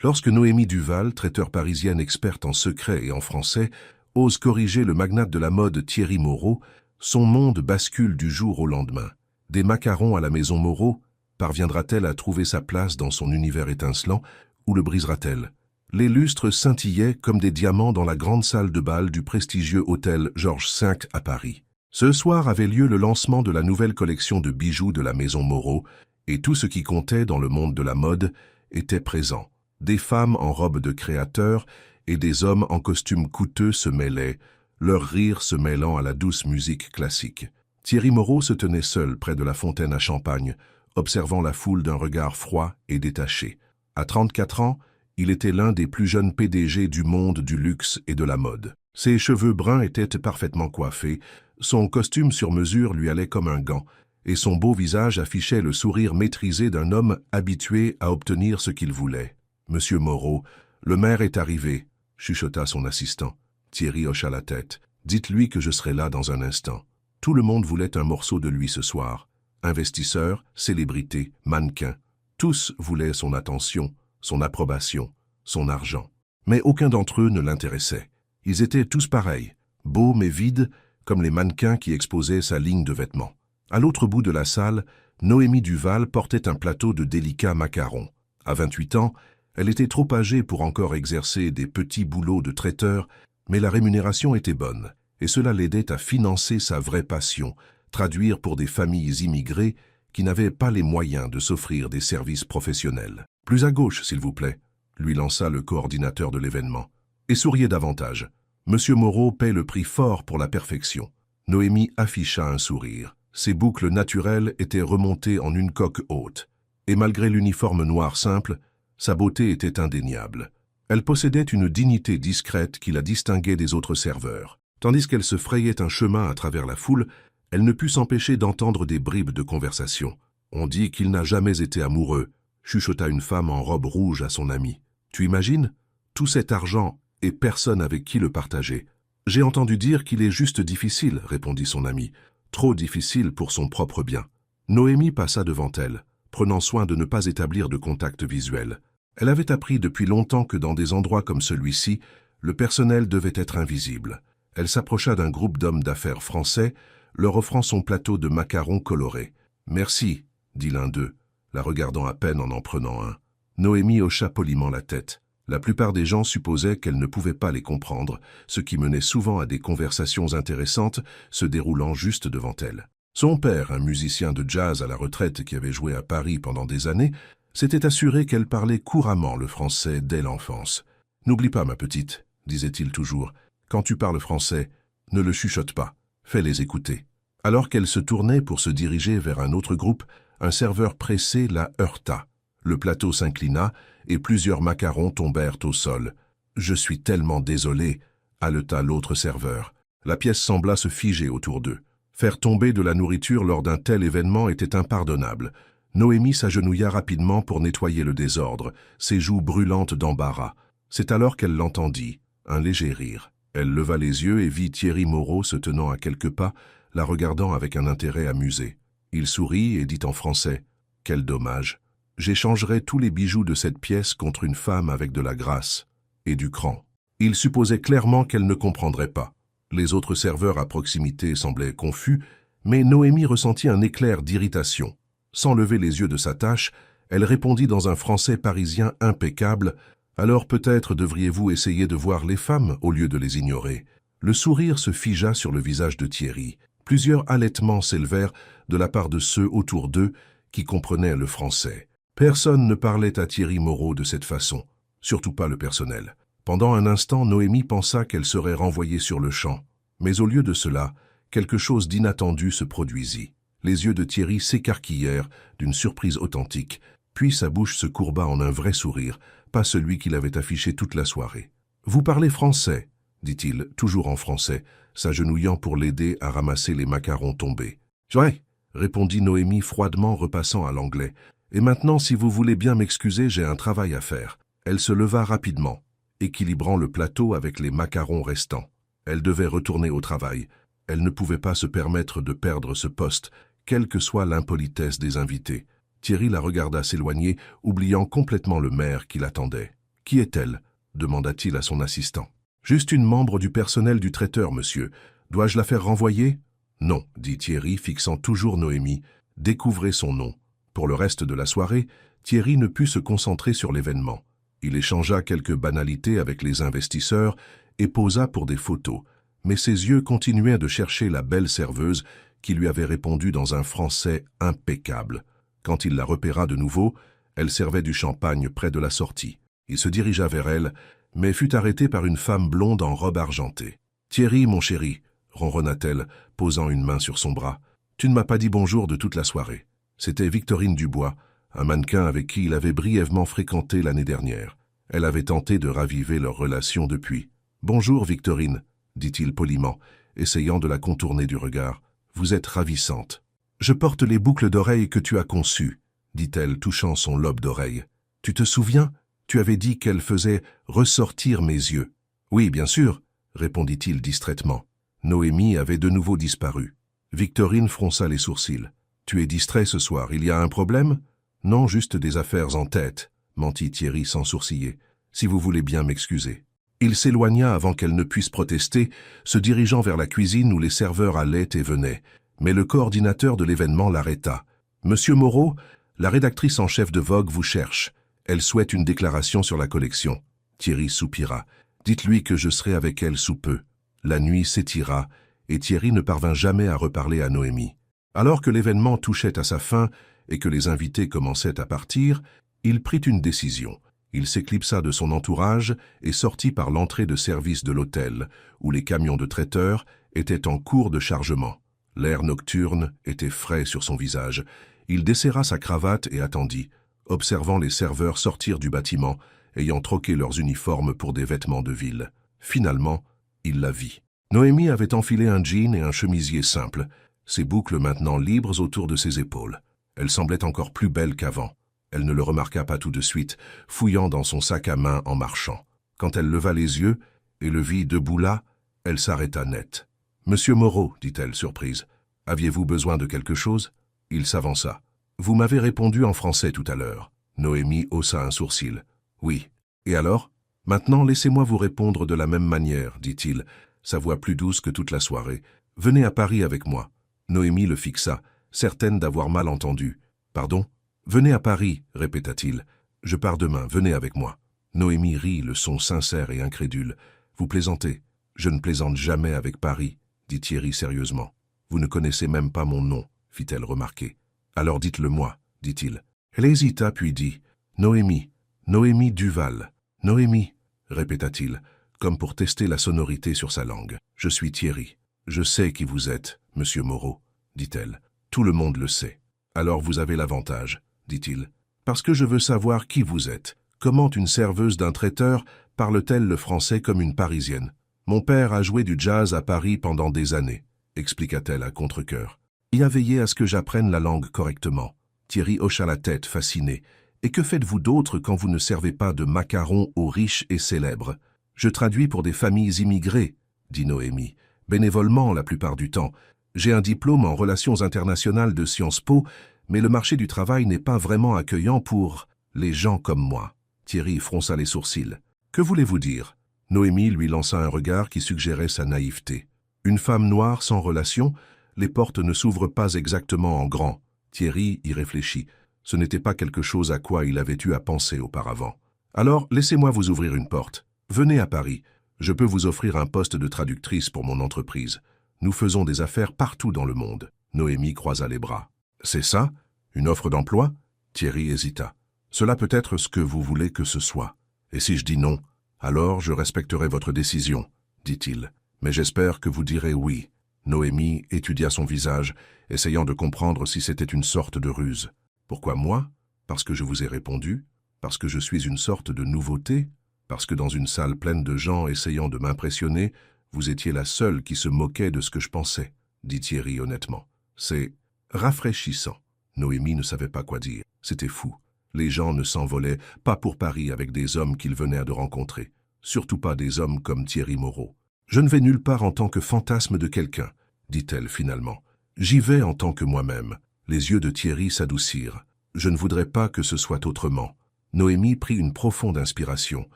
Lorsque Noémie Duval, traiteur parisienne experte en secret et en français, ose corriger le magnate de la mode Thierry Moreau, son monde bascule du jour au lendemain. Des macarons à la maison Moreau, parviendra-t-elle à trouver sa place dans son univers étincelant ou le brisera-t-elle? Les lustres scintillaient comme des diamants dans la grande salle de bal du prestigieux hôtel Georges V à Paris. Ce soir avait lieu le lancement de la nouvelle collection de bijoux de la maison Moreau, et tout ce qui comptait dans le monde de la mode était présent. Des femmes en robes de créateurs et des hommes en costumes coûteux se mêlaient, leur rire se mêlant à la douce musique classique. Thierry Moreau se tenait seul près de la fontaine à champagne, observant la foule d'un regard froid et détaché. À 34 ans, il était l'un des plus jeunes PDG du monde du luxe et de la mode. Ses cheveux bruns étaient parfaitement coiffés, son costume sur mesure lui allait comme un gant, et son beau visage affichait le sourire maîtrisé d'un homme habitué à obtenir ce qu'il voulait. « Monsieur Moreau, le maire est arrivé », chuchota son assistant. Thierry hocha la tête. « Dites-lui que je serai là dans un instant. » Tout le monde voulait un morceau de lui ce soir. Investisseurs, célébrités, mannequins. Tous voulaient son attention, son approbation, son argent. Mais aucun d'entre eux ne l'intéressait. Ils étaient tous pareils, beaux mais vides, comme les mannequins qui exposaient sa ligne de vêtements. À l'autre bout de la salle, Noémie Duval portait un plateau de délicats macarons. À 28 ans, elle était trop âgée pour encore exercer des petits boulots de traiteur, mais la rémunération était bonne, et cela l'aidait à financer sa vraie passion, traduire pour des familles immigrées qui n'avaient pas les moyens de s'offrir des services professionnels. « Plus à gauche, s'il vous plaît », lui lança le coordinateur de l'événement. « Et souriez davantage. Monsieur Moreau paie le prix fort pour la perfection. » Noémie afficha un sourire. Ses boucles naturelles étaient remontées en une coque haute, et malgré l'uniforme noir simple, sa beauté était indéniable. Elle possédait une dignité discrète qui la distinguait des autres serveurs. Tandis qu'elle se frayait un chemin à travers la foule, elle ne put s'empêcher d'entendre des bribes de conversation. « On dit qu'il n'a jamais été amoureux », chuchota une femme en robe rouge à son ami. « Tu imagines? Tout cet argent et personne avec qui le partager. »« J'ai entendu dire qu'il est juste difficile, » répondit son ami. « Trop difficile pour son propre bien. » Noémie passa devant elle, prenant soin de ne pas établir de contact visuel. Elle avait appris depuis longtemps que dans des endroits comme celui-ci, le personnel devait être invisible. Elle s'approcha d'un groupe d'hommes d'affaires français, leur offrant son plateau de macarons colorés. « Merci », dit l'un d'eux, la regardant à peine en prenant un. Noémie hocha poliment la tête. La plupart des gens supposaient qu'elle ne pouvait pas les comprendre, ce qui menait souvent à des conversations intéressantes se déroulant juste devant elle. Son père, un musicien de jazz à la retraite qui avait joué à Paris pendant des années, s'était assuré qu'elle parlait couramment le français dès l'enfance. « N'oublie pas, ma petite, » disait-il toujours, « quand tu parles français, ne le chuchote pas, fais-les écouter. » Alors qu'elle se tournait pour se diriger vers un autre groupe, un serveur pressé la heurta. Le plateau s'inclina et plusieurs macarons tombèrent au sol. « Je suis tellement désolé », haleta l'autre serveur. La pièce sembla se figer autour d'eux. Faire tomber de la nourriture lors d'un tel événement était impardonnable. Noémie s'agenouilla rapidement pour nettoyer le désordre, ses joues brûlantes d'embarras. C'est alors qu'elle l'entendit, un léger rire. Elle leva les yeux et vit Thierry Moreau se tenant à quelques pas, la regardant avec un intérêt amusé. Il sourit et dit en français « Quel dommage. J'échangerai tous les bijoux de cette pièce contre une femme avec de la grâce et du cran. » Il supposait clairement qu'elle ne comprendrait pas. Les autres serveurs à proximité semblaient confus, mais Noémie ressentit un éclair d'irritation. Sans lever les yeux de sa tâche, elle répondit dans un français parisien impeccable « Alors peut-être devriez-vous essayer de voir les femmes au lieu de les ignorer. » Le sourire se figea sur le visage de Thierry. Plusieurs halètements s'élevèrent de la part de ceux autour d'eux qui comprenaient le français. Personne ne parlait à Thierry Moreau de cette façon, surtout pas le personnel. Pendant un instant, Noémie pensa qu'elle serait renvoyée sur le champ. Mais au lieu de cela, quelque chose d'inattendu se produisit. Les yeux de Thierry s'écarquillèrent d'une surprise authentique, puis sa bouche se courba en un vrai sourire, pas celui qu'il avait affiché toute la soirée. « Vous parlez français ?» dit-il, toujours en français, s'agenouillant pour l'aider à ramasser les macarons tombés. « Ouais », répondit Noémie froidement repassant à l'anglais. « Et maintenant, si vous voulez bien m'excuser, j'ai un travail à faire. » Elle se leva rapidement, équilibrant le plateau avec les macarons restants. Elle devait retourner au travail. Elle ne pouvait pas se permettre de perdre ce poste, quelle que soit l'impolitesse des invités. Thierry la regarda s'éloigner, oubliant complètement le maire qui l'attendait. Qui est-elle ? Demanda-t-il à son assistant. Juste une membre du personnel du traiteur, monsieur. Dois-je la faire renvoyer ? Non, dit Thierry, fixant toujours Noémie. Découvrez son nom. Pour le reste de la soirée, Thierry ne put se concentrer sur l'événement. Il échangea quelques banalités avec les investisseurs et posa pour des photos, mais ses yeux continuaient de chercher la belle serveuse qui lui avait répondu dans un français impeccable. Quand il la repéra de nouveau, elle servait du champagne près de la sortie. Il se dirigea vers elle, mais fut arrêté par une femme blonde en robe argentée. « Thierry, mon chéri », ronronna-t-elle, posant une main sur son bras, « tu ne m'as pas dit bonjour de toute la soirée. » C'était Victorine Dubois, un mannequin avec qui il avait brièvement fréquenté l'année dernière. Elle avait tenté de raviver leur relation depuis. « Bonjour, Victorine », dit-il poliment, essayant de la contourner du regard. « Vous êtes ravissante. »« Je porte les boucles d'oreilles que tu as conçues, » dit-elle, touchant son lobe d'oreille. « Tu te souviens ? Tu avais dit qu'elle faisait ressortir mes yeux. »« Oui, bien sûr, » répondit-il distraitement. Noémie avait de nouveau disparu. Victorine fronça les sourcils. « Tu es distrait ce soir, il y a un problème ?»« Non, juste des affaires en tête, » mentit Thierry sans sourciller. « Si vous voulez bien m'excuser. » Il s'éloigna avant qu'elle ne puisse protester, se dirigeant vers la cuisine où les serveurs allaient et venaient. Mais le coordinateur de l'événement l'arrêta. « Monsieur Moreau, la rédactrice en chef de Vogue vous cherche. Elle souhaite une déclaration sur la collection. » Thierry soupira. « Dites-lui que je serai avec elle sous peu. » La nuit s'étira, et Thierry ne parvint jamais à reparler à Noémie. Alors que l'événement touchait à sa fin et que les invités commençaient à partir, il prit une décision. Il s'éclipsa de son entourage et sortit par l'entrée de service de l'hôtel, où les camions de traiteurs étaient en cours de chargement. L'air nocturne était frais sur son visage. Il desserra sa cravate et attendit, observant les serveurs sortir du bâtiment, ayant troqué leurs uniformes pour des vêtements de ville. Finalement, il la vit. Noémie avait enfilé un jean et un chemisier simple, ses boucles maintenant libres autour de ses épaules. Elle semblait encore plus belle qu'avant. Elle ne le remarqua pas tout de suite, fouillant dans son sac à main en marchant. Quand elle leva les yeux et le vit debout là, elle s'arrêta net. « Monsieur Moreau, dit-elle surprise, aviez-vous besoin de quelque chose ?» Il s'avança. « Vous m'avez répondu en français tout à l'heure. » Noémie haussa un sourcil. « Oui. Et alors ? Maintenant, laissez-moi vous répondre de la même manière, dit-il, sa voix plus douce que toute la soirée. « Venez à Paris avec moi. » Noémie le fixa, certaine d'avoir mal entendu. « Pardon ? Venez à Paris, répéta-t-il. « Je pars demain, venez avec moi. » Noémie rit, le son sincère et incrédule. « Vous plaisantez. Je ne plaisante jamais avec Paris, dit Thierry sérieusement. « Vous ne connaissez même pas mon nom, fit-elle remarquer. « Alors dites-le-moi, dit-il. Elle hésita puis dit « Noémie, Noémie Duval. »« Noémie, répéta-t-il, comme pour tester la sonorité sur sa langue. « Je suis Thierry. Je sais qui vous êtes, monsieur Moreau, dit-elle. « Tout le monde le sait. Alors vous avez l'avantage, dit-il. « Parce que je veux savoir qui vous êtes. Comment une serveuse d'un traiteur parle-t-elle le français comme une Parisienne ? Mon père a joué du jazz à Paris pendant des années, expliqua-t-elle à contre-cœur. Il a veillé à ce que j'apprenne la langue correctement. » Thierry hocha la tête, fasciné. « Et que faites-vous d'autre quand vous ne servez pas de macarons aux riches et célèbres ? »« Je traduis pour des familles immigrées, » dit Noémie, « bénévolement la plupart du temps. J'ai un diplôme en relations internationales de Sciences Po, mais le marché du travail n'est pas vraiment accueillant pour les gens comme moi. » Thierry fronça les sourcils. « Que voulez-vous dire ?» Noémie lui lança un regard qui suggérait sa naïveté. « Une femme noire sans relation, les portes ne s'ouvrent pas exactement en grand. » Thierry y réfléchit. Ce n'était pas quelque chose à quoi il avait eu à penser auparavant. « Alors, laissez-moi vous ouvrir une porte. Venez à Paris. Je peux vous offrir un poste de traductrice pour mon entreprise. Nous faisons des affaires partout dans le monde. » Noémie croisa les bras. « C'est ça ? Une offre d'emploi ?» Thierry hésita. « Cela peut être ce que vous voulez que ce soit. Et si je dis non, alors je respecterai votre décision, dit-il. Mais j'espère que vous direz oui. » Noémie étudia son visage, essayant de comprendre si c'était une sorte de ruse. « Pourquoi moi ? Parce que je vous ai répondu ? Parce que je suis une sorte de nouveauté ? Parce que dans une salle pleine de gens essayant de m'impressionner, vous étiez la seule qui se moquait de ce que je pensais, dit Thierry honnêtement. C'est rafraîchissant. » Noémie ne savait pas quoi dire. C'était fou. Les gens ne s'envolaient pas pour Paris avec des hommes qu'ils venaient de rencontrer. Surtout pas des hommes comme Thierry Moreau. « Je ne vais nulle part en tant que fantasme de quelqu'un, » dit-elle finalement. « J'y vais en tant que moi-même. » Les yeux de Thierry s'adoucirent. « Je ne voudrais pas que ce soit autrement. Noémie prit une profonde inspiration.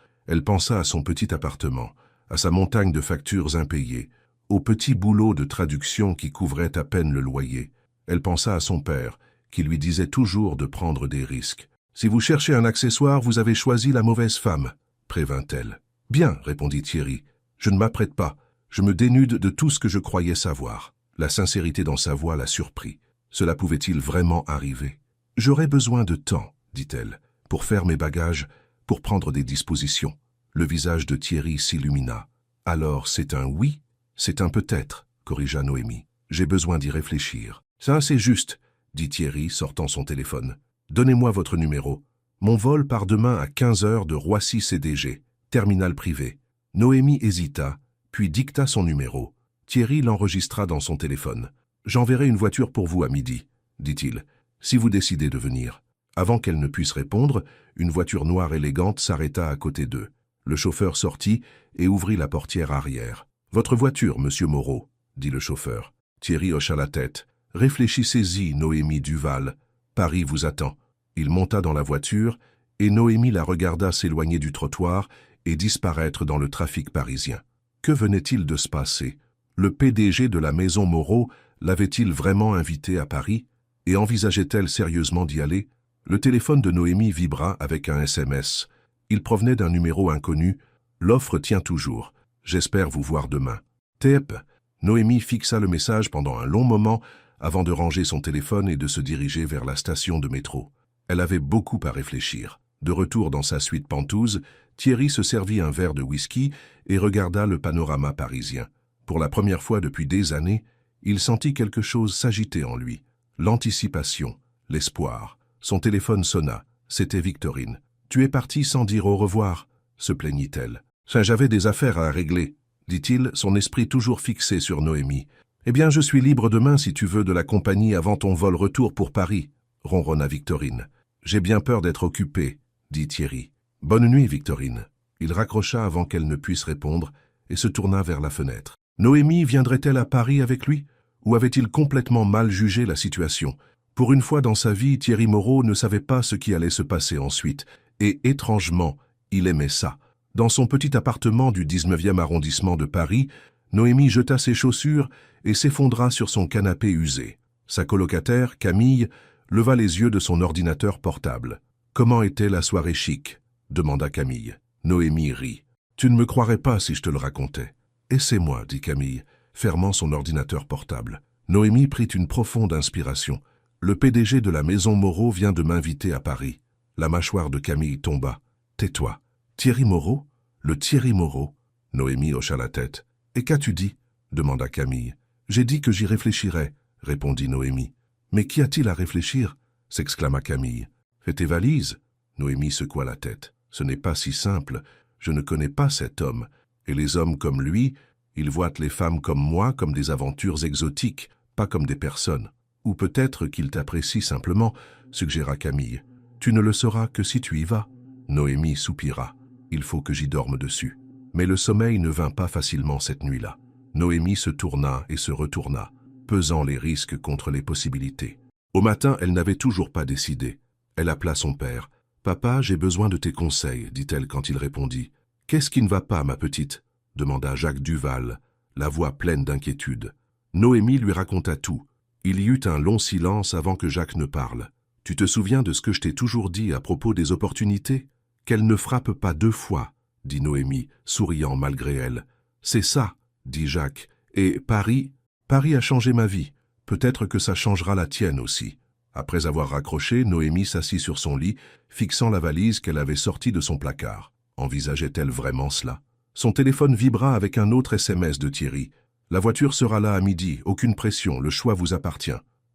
Elle pensa à son petit appartement, à sa montagne de factures impayées, au petit boulot de traduction qui couvrait à peine le loyer. Elle pensa à son père, qui lui disait toujours de prendre des risques. « Si vous cherchez un accessoire, vous avez choisi la mauvaise femme », prévint-elle. « Bien, répondit Thierry. Je ne m'apprête pas. Je me dénude de tout ce que je croyais savoir. » La sincérité dans sa voix la surprit. Cela pouvait-il vraiment arriver? « J'aurais besoin de temps, dit-elle, pour faire mes bagages, pour prendre des dispositions. » Le visage de Thierry s'illumina. « Alors c'est un oui? C'est un peut-être, corrigea Noémie. J'ai besoin d'y réfléchir. »« Ça, c'est juste, dit Thierry, sortant son téléphone. Donnez-moi votre numéro. Mon vol part demain à 15h de Roissy CDG, terminal privé. » Noémie hésita, puis dicta son numéro. Thierry l'enregistra dans son téléphone. « J'enverrai une voiture pour vous à midi, dit-il, si vous décidez de venir. » Avant qu'elle ne puisse répondre, une voiture noire élégante s'arrêta à côté d'eux. Le chauffeur sortit et ouvrit la portière arrière. « Votre voiture, monsieur Moreau, » dit le chauffeur. Thierry hocha la tête. « Réfléchissez-y, Noémie Duval. Paris vous attend. » Il monta dans la voiture et Noémie la regarda s'éloigner du trottoir et disparaître dans le trafic parisien. Que venait-il de se passer? Le PDG de la maison Moreau l'avait-il vraiment invitée à Paris? Et envisageait-elle sérieusement d'y aller? Le téléphone de Noémie vibra avec un SMS. Il provenait d'un numéro inconnu. « L'offre tient toujours. J'espère vous voir demain. » Tep. Noémie fixa le message pendant un long moment avant de ranger son téléphone et de se diriger vers la station de métro. Elle avait beaucoup à réfléchir. De retour dans sa suite pentouse, Thierry se servit un verre de whisky et regarda le panorama parisien. Pour la première fois depuis des années, il sentit quelque chose s'agiter en lui. L'anticipation, l'espoir. Son téléphone sonna. C'était Victorine. « Tu es partie sans dire au revoir ?» se plaignit-elle. « J'avais des affaires à régler, » dit-il, son esprit toujours fixé sur Noémie. « Eh bien, je suis libre demain si tu veux de la compagnie avant ton vol retour pour Paris, » ronronna Victorine. « J'ai bien peur d'être occupé, » dit Thierry. « Bonne nuit, Victorine. » Il raccrocha avant qu'elle ne puisse répondre et se tourna vers la fenêtre. Noémie viendrait-elle à Paris avec lui? Ou avait-il complètement mal jugé la situation? Pour une fois dans sa vie, Thierry Moreau ne savait pas ce qui allait se passer ensuite. Et étrangement, il aimait ça. Dans son petit appartement du 19e arrondissement de Paris, Noémie jeta ses chaussures et s'effondra sur son canapé usé. Sa colocataire, Camille, leva les yeux de son ordinateur portable. « Comment était la soirée chic ?» demanda Camille. Noémie rit. « Tu ne me croirais pas si je te le racontais. »« Essaie-moi, » dit Camille, fermant son ordinateur portable. Noémie prit une profonde inspiration. « Le PDG de la maison Moreau vient de m'inviter à Paris. » La mâchoire de Camille tomba. « Tais-toi. Thierry Moreau? Le Thierry Moreau ?» Noémie hocha la tête. « Et qu'as-tu dit ?» demanda Camille. « J'ai dit que j'y réfléchirais, » répondit Noémie. « Mais qu'y a-t-il à réfléchir ?» s'exclama Camille. « Fais tes valises. » Noémie secoua la tête. « Ce n'est pas si simple. Je ne connais pas cet homme. Et les hommes comme lui, ils voient les femmes comme moi comme des aventures exotiques, pas comme des personnes. Ou peut-être qu'ils t'apprécient simplement, » suggéra Camille. « Tu ne le sauras que si tu y vas. » Noémie soupira. « Il faut que j'y dorme dessus. » Mais le sommeil ne vint pas facilement cette nuit-là. Noémie se tourna et se retourna, pesant les risques contre les possibilités. Au matin, elle n'avait toujours pas décidé. Elle appela son père. « Papa, j'ai besoin de tes conseils, » dit-elle quand il répondit. « Qu'est-ce qui ne va pas, ma petite ?» demanda Jacques Duval, la voix pleine d'inquiétude. Noémie lui raconta tout. Il y eut un long silence avant que Jacques ne parle. « Tu te souviens de ce que je t'ai toujours dit à propos des opportunités? Qu'elles ne frappent pas deux fois, » dit Noémie, souriant malgré elle. « C'est ça, » dit Jacques. « Et Paris a changé ma vie. Peut-être que ça changera la tienne aussi. » Après avoir raccroché, Noémie s'assit sur son lit, fixant la valise qu'elle avait sortie de son placard. Envisageait-elle vraiment cela? Son téléphone vibra avec un autre SMS de Thierry. « La voiture sera là à midi, aucune pression, le choix vous appartient. »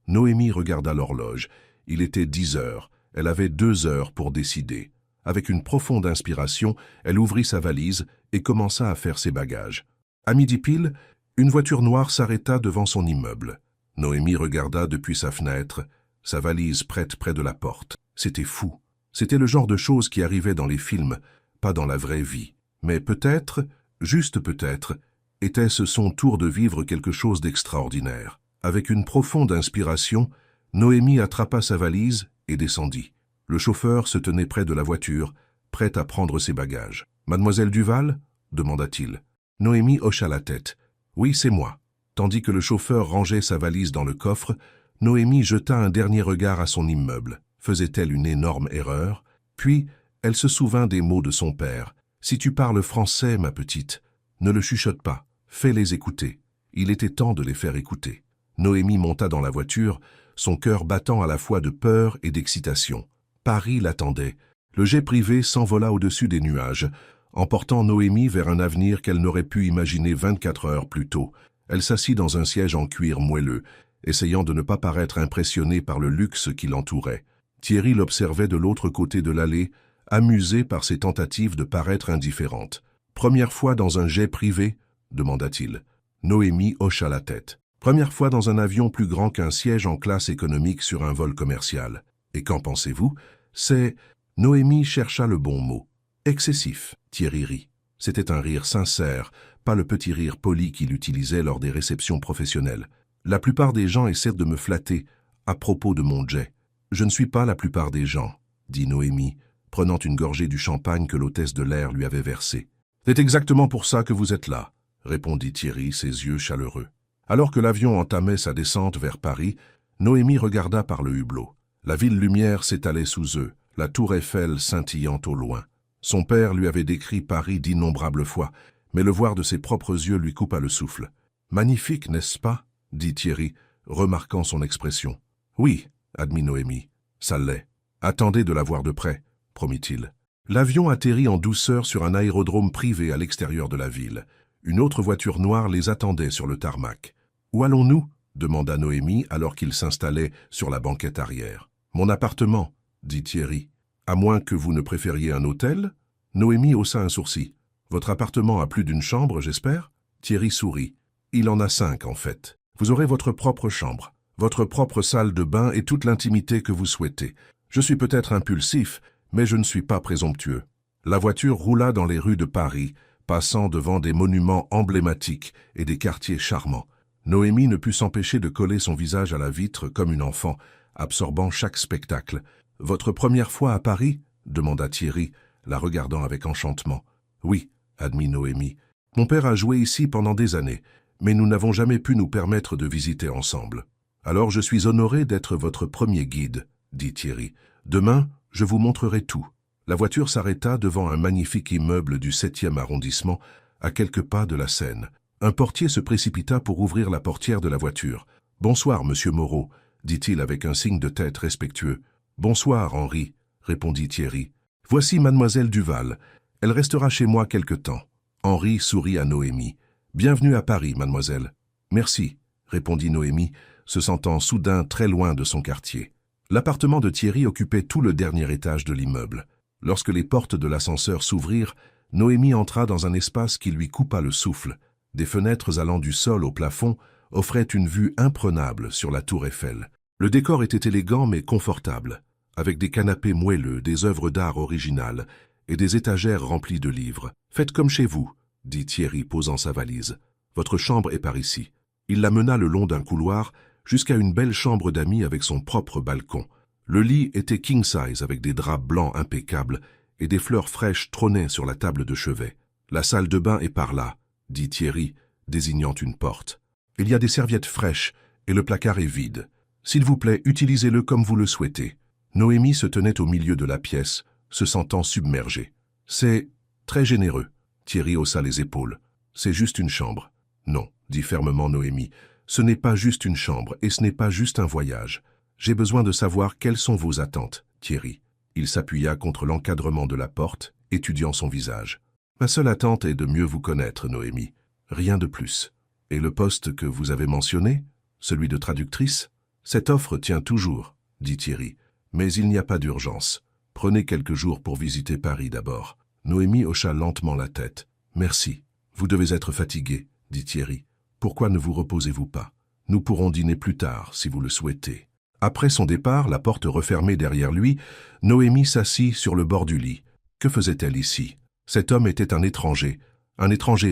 Noémie regarda l'horloge. Il était 10 heures. Elle avait 2 heures pour décider. Avec une profonde inspiration, elle ouvrit sa valise et commença à faire ses bagages. À midi pile, une voiture noire s'arrêta devant son immeuble. Noémie regarda depuis sa fenêtre, sa valise prête près de la porte. C'était fou. C'était le genre de choses qui arrivaient dans les films, pas dans la vraie vie. Mais peut-être, juste peut-être, était-ce son tour de vivre quelque chose d'extraordinaire. Avec une profonde inspiration, Noémie attrapa sa valise et descendit. Le chauffeur se tenait près de la voiture, prêt à prendre ses bagages. « Mademoiselle Duval » demanda-t-il. Noémie hocha la tête. « Oui, c'est moi. » Tandis que le chauffeur rangeait sa valise dans le coffre, Noémie jeta un dernier regard à son immeuble. Faisait-elle une énorme erreur? Puis, elle se souvint des mots de son père. « Si tu parles français, ma petite, ne le chuchote pas, fais-les écouter. » Il était temps de les faire écouter. Noémie monta dans la voiture, son cœur battant à la fois de peur et d'excitation. Paris l'attendait. Le jet privé s'envola au-dessus des nuages, emportant Noémie vers un avenir qu'elle n'aurait pu imaginer 24 heures plus tôt. Elle s'assit dans un siège en cuir moelleux, essayant de ne pas paraître impressionnée par le luxe qui l'entourait. Thierry l'observait de l'autre côté de l'allée, amusé par ses tentatives de paraître indifférente. « Première fois dans un jet privé ?» demanda-t-il. Noémie hocha la tête. « Première fois dans un avion plus grand qu'un siège en classe économique sur un vol commercial. Et qu'en pensez-vous? C'est... » Noémie chercha le bon mot. « Excessif », Thierry rit. C'était un rire sincère, pas le petit rire poli qu'il utilisait lors des réceptions professionnelles. « La plupart des gens essaient de me flatter à propos de mon jet. Je ne suis pas la plupart des gens, » dit Noémie, prenant une gorgée du champagne que l'hôtesse de l'air lui avait versé. « C'est exactement pour ça que vous êtes là, » répondit Thierry, ses yeux chaleureux. Alors que l'avion entamait sa descente vers Paris, Noémie regarda par le hublot. La ville lumière s'étalait sous eux, la tour Eiffel scintillant au loin. Son père lui avait décrit Paris d'innombrables fois, mais le voir de ses propres yeux lui coupa le souffle. « Magnifique, n'est-ce pas ?» dit Thierry, remarquant son expression. « Oui, » admit Noémie. « Ça l'est. Attendez de la voir de près, » promit-il. L'avion atterrit en douceur sur un aérodrome privé à l'extérieur de la ville. Une autre voiture noire les attendait sur le tarmac. « Où allons-nous » demanda Noémie alors qu'ils s'installaient sur la banquette arrière. « Mon appartement » dit Thierry. « À moins que vous ne préfériez un hôtel ?» Noémie haussa un sourcil. « Votre appartement a plus d'une chambre, j'espère ?» Thierry sourit. « Il en a 5, en fait. Vous aurez votre propre chambre, votre propre salle de bain et toute l'intimité que vous souhaitez. Je suis peut-être impulsif, mais je ne suis pas présomptueux. » La voiture roula dans les rues de Paris, passant devant des monuments emblématiques et des quartiers charmants. Noémie ne put s'empêcher de coller son visage à la vitre comme une enfant, absorbant chaque spectacle. « Votre première fois à Paris ?» demanda Thierry, la regardant avec enchantement. « Oui, » admit Noémie. « Mon père a joué ici pendant des années, mais nous n'avons jamais pu nous permettre de visiter ensemble. Alors je suis honoré d'être votre premier guide, » dit Thierry. « Demain, je vous montrerai tout. » La voiture s'arrêta devant un magnifique immeuble du 7e arrondissement, à quelques pas de la Seine. Un portier se précipita pour ouvrir la portière de la voiture. « Bonsoir, monsieur Moreau, » dit-il avec un signe de tête respectueux. « Bonsoir, Henri, » répondit Thierry. « Voici mademoiselle Duval. Elle restera chez moi quelque temps. » Henri sourit à Noémie. « Bienvenue à Paris, mademoiselle. »« Merci, » répondit Noémie, se sentant soudain très loin de son quartier. L'appartement de Thierry occupait tout le dernier étage de l'immeuble. Lorsque les portes de l'ascenseur s'ouvrirent, Noémie entra dans un espace qui lui coupa le souffle. Des fenêtres allant du sol au plafond offraient une vue imprenable sur la tour Eiffel. Le décor était élégant mais confortable, avec des canapés moelleux, des œuvres d'art originales et des étagères remplies de livres. « Faites comme chez vous, » dit Thierry posant sa valise. « Votre chambre est par ici. » Il la mena le long d'un couloir jusqu'à une belle chambre d'amis avec son propre balcon. Le lit était king size avec des draps blancs impeccables et des fleurs fraîches trônaient sur la table de chevet. « La salle de bain est par là, » dit Thierry, désignant une porte. « Il y a des serviettes fraîches et le placard est vide. S'il vous plaît, utilisez-le comme vous le souhaitez. » Noémie se tenait au milieu de la pièce, se sentant submergée. « C'est très généreux. » Thierry haussa les épaules. « C'est juste une chambre. »« Non, » dit fermement Noémie. « Ce n'est pas juste une chambre et ce n'est pas juste un voyage. J'ai besoin de savoir quelles sont vos attentes, Thierry. » Il s'appuya contre l'encadrement de la porte, étudiant son visage. « Ma seule attente est de mieux vous connaître, Noémie. Rien de plus. Et le poste que vous avez mentionné, celui de traductrice? Cette offre tient toujours, » dit Thierry. « Mais il n'y a pas d'urgence. Prenez quelques jours pour visiter Paris d'abord. » Noémie hocha lentement la tête. « Merci. Vous devez être fatigué, » dit Thierry. « Pourquoi ne vous reposez-vous pas? Nous pourrons dîner plus tard, si vous le souhaitez. » Après son départ, la porte refermée derrière lui, Noémie s'assit sur le bord du lit. Que faisait-elle ici? Cet homme était un étranger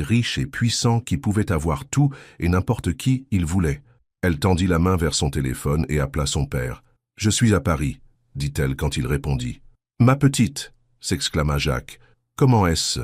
riche et puissant qui pouvait avoir tout et n'importe qui il voulait. Elle tendit la main vers son téléphone et appela son père. « Je suis à Paris, » dit-elle quand il répondit. « Ma petite !» s'exclama Jacques. « Comment est-ce?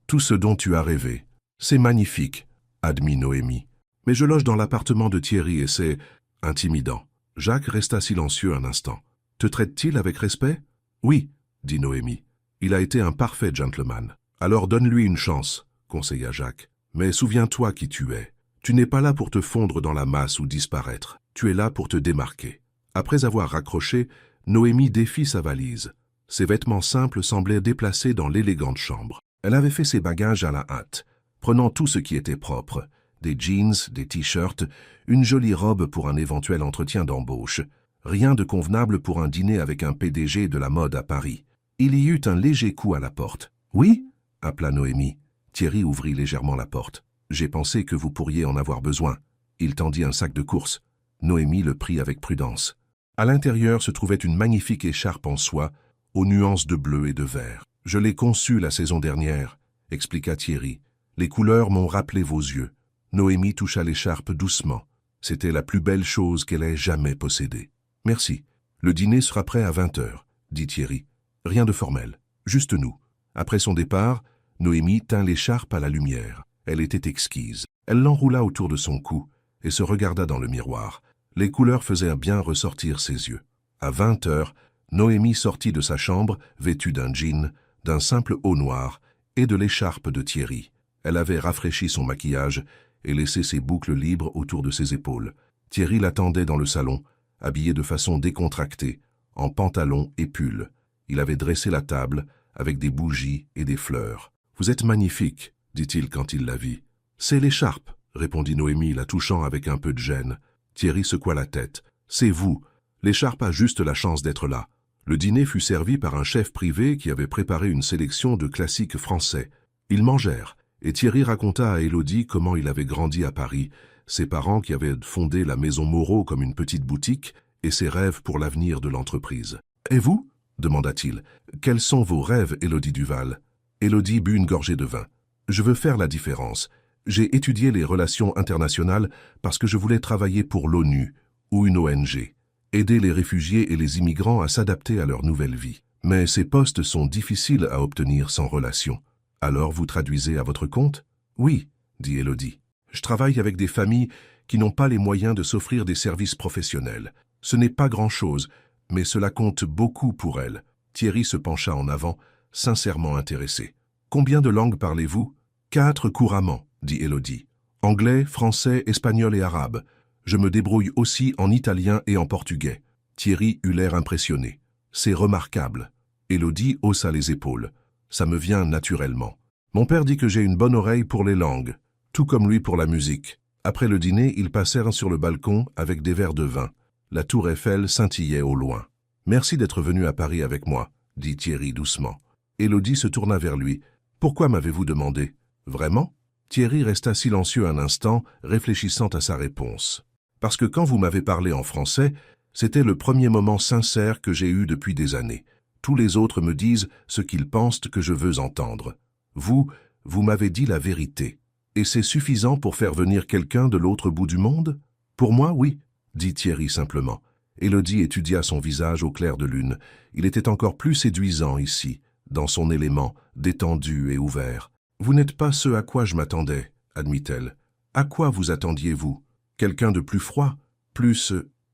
Tout ce dont tu as rêvé. C'est magnifique, admit Noémie. Mais je loge dans l'appartement de Thierry et c'est intimidant. » Jacques resta silencieux un instant. « Te traite-t-il avec respect? »« Oui, dit Noémie. Il a été un parfait gentleman. Alors donne-lui une chance, conseilla Jacques. Mais souviens-toi qui tu es. Tu n'es pas là pour te fondre dans la masse ou disparaître. Tu es là pour te démarquer. » Après avoir raccroché, Noémie défit sa valise. Ses vêtements simples semblaient déplacés dans l'élégante chambre. Elle avait fait ses bagages à la hâte, prenant tout ce qui était propre. Des jeans, des t-shirts, une jolie robe pour un éventuel entretien d'embauche. Rien de convenable pour un dîner avec un PDG de la mode à Paris. Il y eut un léger coup à la porte. « Oui » appela Noémie. Thierry ouvrit légèrement la porte. « J'ai pensé que vous pourriez en avoir besoin. » Il tendit un sac de course. Noémie le prit avec prudence. À l'intérieur se trouvait une magnifique écharpe en soie, aux nuances de bleu et de vert. « Je l'ai conçue la saison dernière » expliqua Thierry. « Les couleurs m'ont rappelé vos yeux. » Noémie toucha l'écharpe doucement. C'était la plus belle chose qu'elle ait jamais possédée. « Merci. Le dîner sera prêt à 20 heures, dit Thierry. Rien de formel, juste nous. » Après son départ, Noémie tint l'écharpe à la lumière. Elle était exquise. Elle l'enroula autour de son cou et se regarda dans le miroir. Les couleurs faisaient bien ressortir ses yeux. À 20 heures, Noémie sortit de sa chambre, vêtue d'un jean, d'un simple haut noir et de l'écharpe de Thierry. Elle avait rafraîchi son maquillage et laissé ses boucles libres autour de ses épaules. Thierry l'attendait dans le salon, habillé de façon décontractée, en pantalon et pull. Il avait dressé la table avec des bougies et des fleurs. « Vous êtes magnifique, dit-il quand il la vit. « C'est l'écharpe, répondit Noémie, la touchant avec un peu de gêne. Thierry secoua la tête. « C'est vous. L'écharpe a juste la chance d'être là. » Le dîner fut servi par un chef privé qui avait préparé une sélection de classiques français. Ils mangèrent, et Thierry raconta à Élodie comment il avait grandi à Paris, ses parents qui avaient fondé la maison Moreau comme une petite boutique, et ses rêves pour l'avenir de l'entreprise. « Et vous » demanda-t-il. « Quels sont vos rêves, Élodie Duval ?» Élodie but une gorgée de vin. « Je veux faire la différence. J'ai étudié les relations internationales parce que je voulais travailler pour l'ONU ou une ONG, aider les réfugiés et les immigrants à s'adapter à leur nouvelle vie. Mais ces postes sont difficiles à obtenir sans relation. Alors vous traduisez à votre compte ? » « Oui, dit Élodie. Je travaille avec des familles qui n'ont pas les moyens de s'offrir des services professionnels. Ce n'est pas grand-chose, mais cela compte beaucoup pour elles. » Thierry se pencha en avant, sincèrement intéressé. « Combien de langues parlez-vous ? » « 4 couramment, dit Élodie. Anglais, français, espagnol et arabe. Je me débrouille aussi en italien et en portugais. » Thierry eut l'air impressionné. « C'est remarquable. » Élodie haussa les épaules. « Ça me vient naturellement. Mon père dit que j'ai une bonne oreille pour les langues, tout comme lui pour la musique. » Après le dîner, ils passèrent sur le balcon avec des verres de vin. La tour Eiffel scintillait au loin. « Merci d'être venu à Paris avec moi, dit Thierry doucement. Élodie se tourna vers lui. « Pourquoi m'avez-vous demandé ? » « Vraiment ?» Thierry resta silencieux un instant, réfléchissant à sa réponse. « Parce que quand vous m'avez parlé en français, c'était le premier moment sincère que j'ai eu depuis des années. Tous les autres me disent ce qu'ils pensent que je veux entendre. Vous m'avez dit la vérité. Et c'est suffisant pour faire venir quelqu'un de l'autre bout du monde ? Pour moi, oui, dit Thierry simplement. Élodie étudia son visage au clair de lune. Il était encore plus séduisant ici, dans son élément, détendu et ouvert. « Vous n'êtes pas ce à quoi je m'attendais, admit-elle. À quoi vous attendiez-vous ? Quelqu'un de plus froid, plus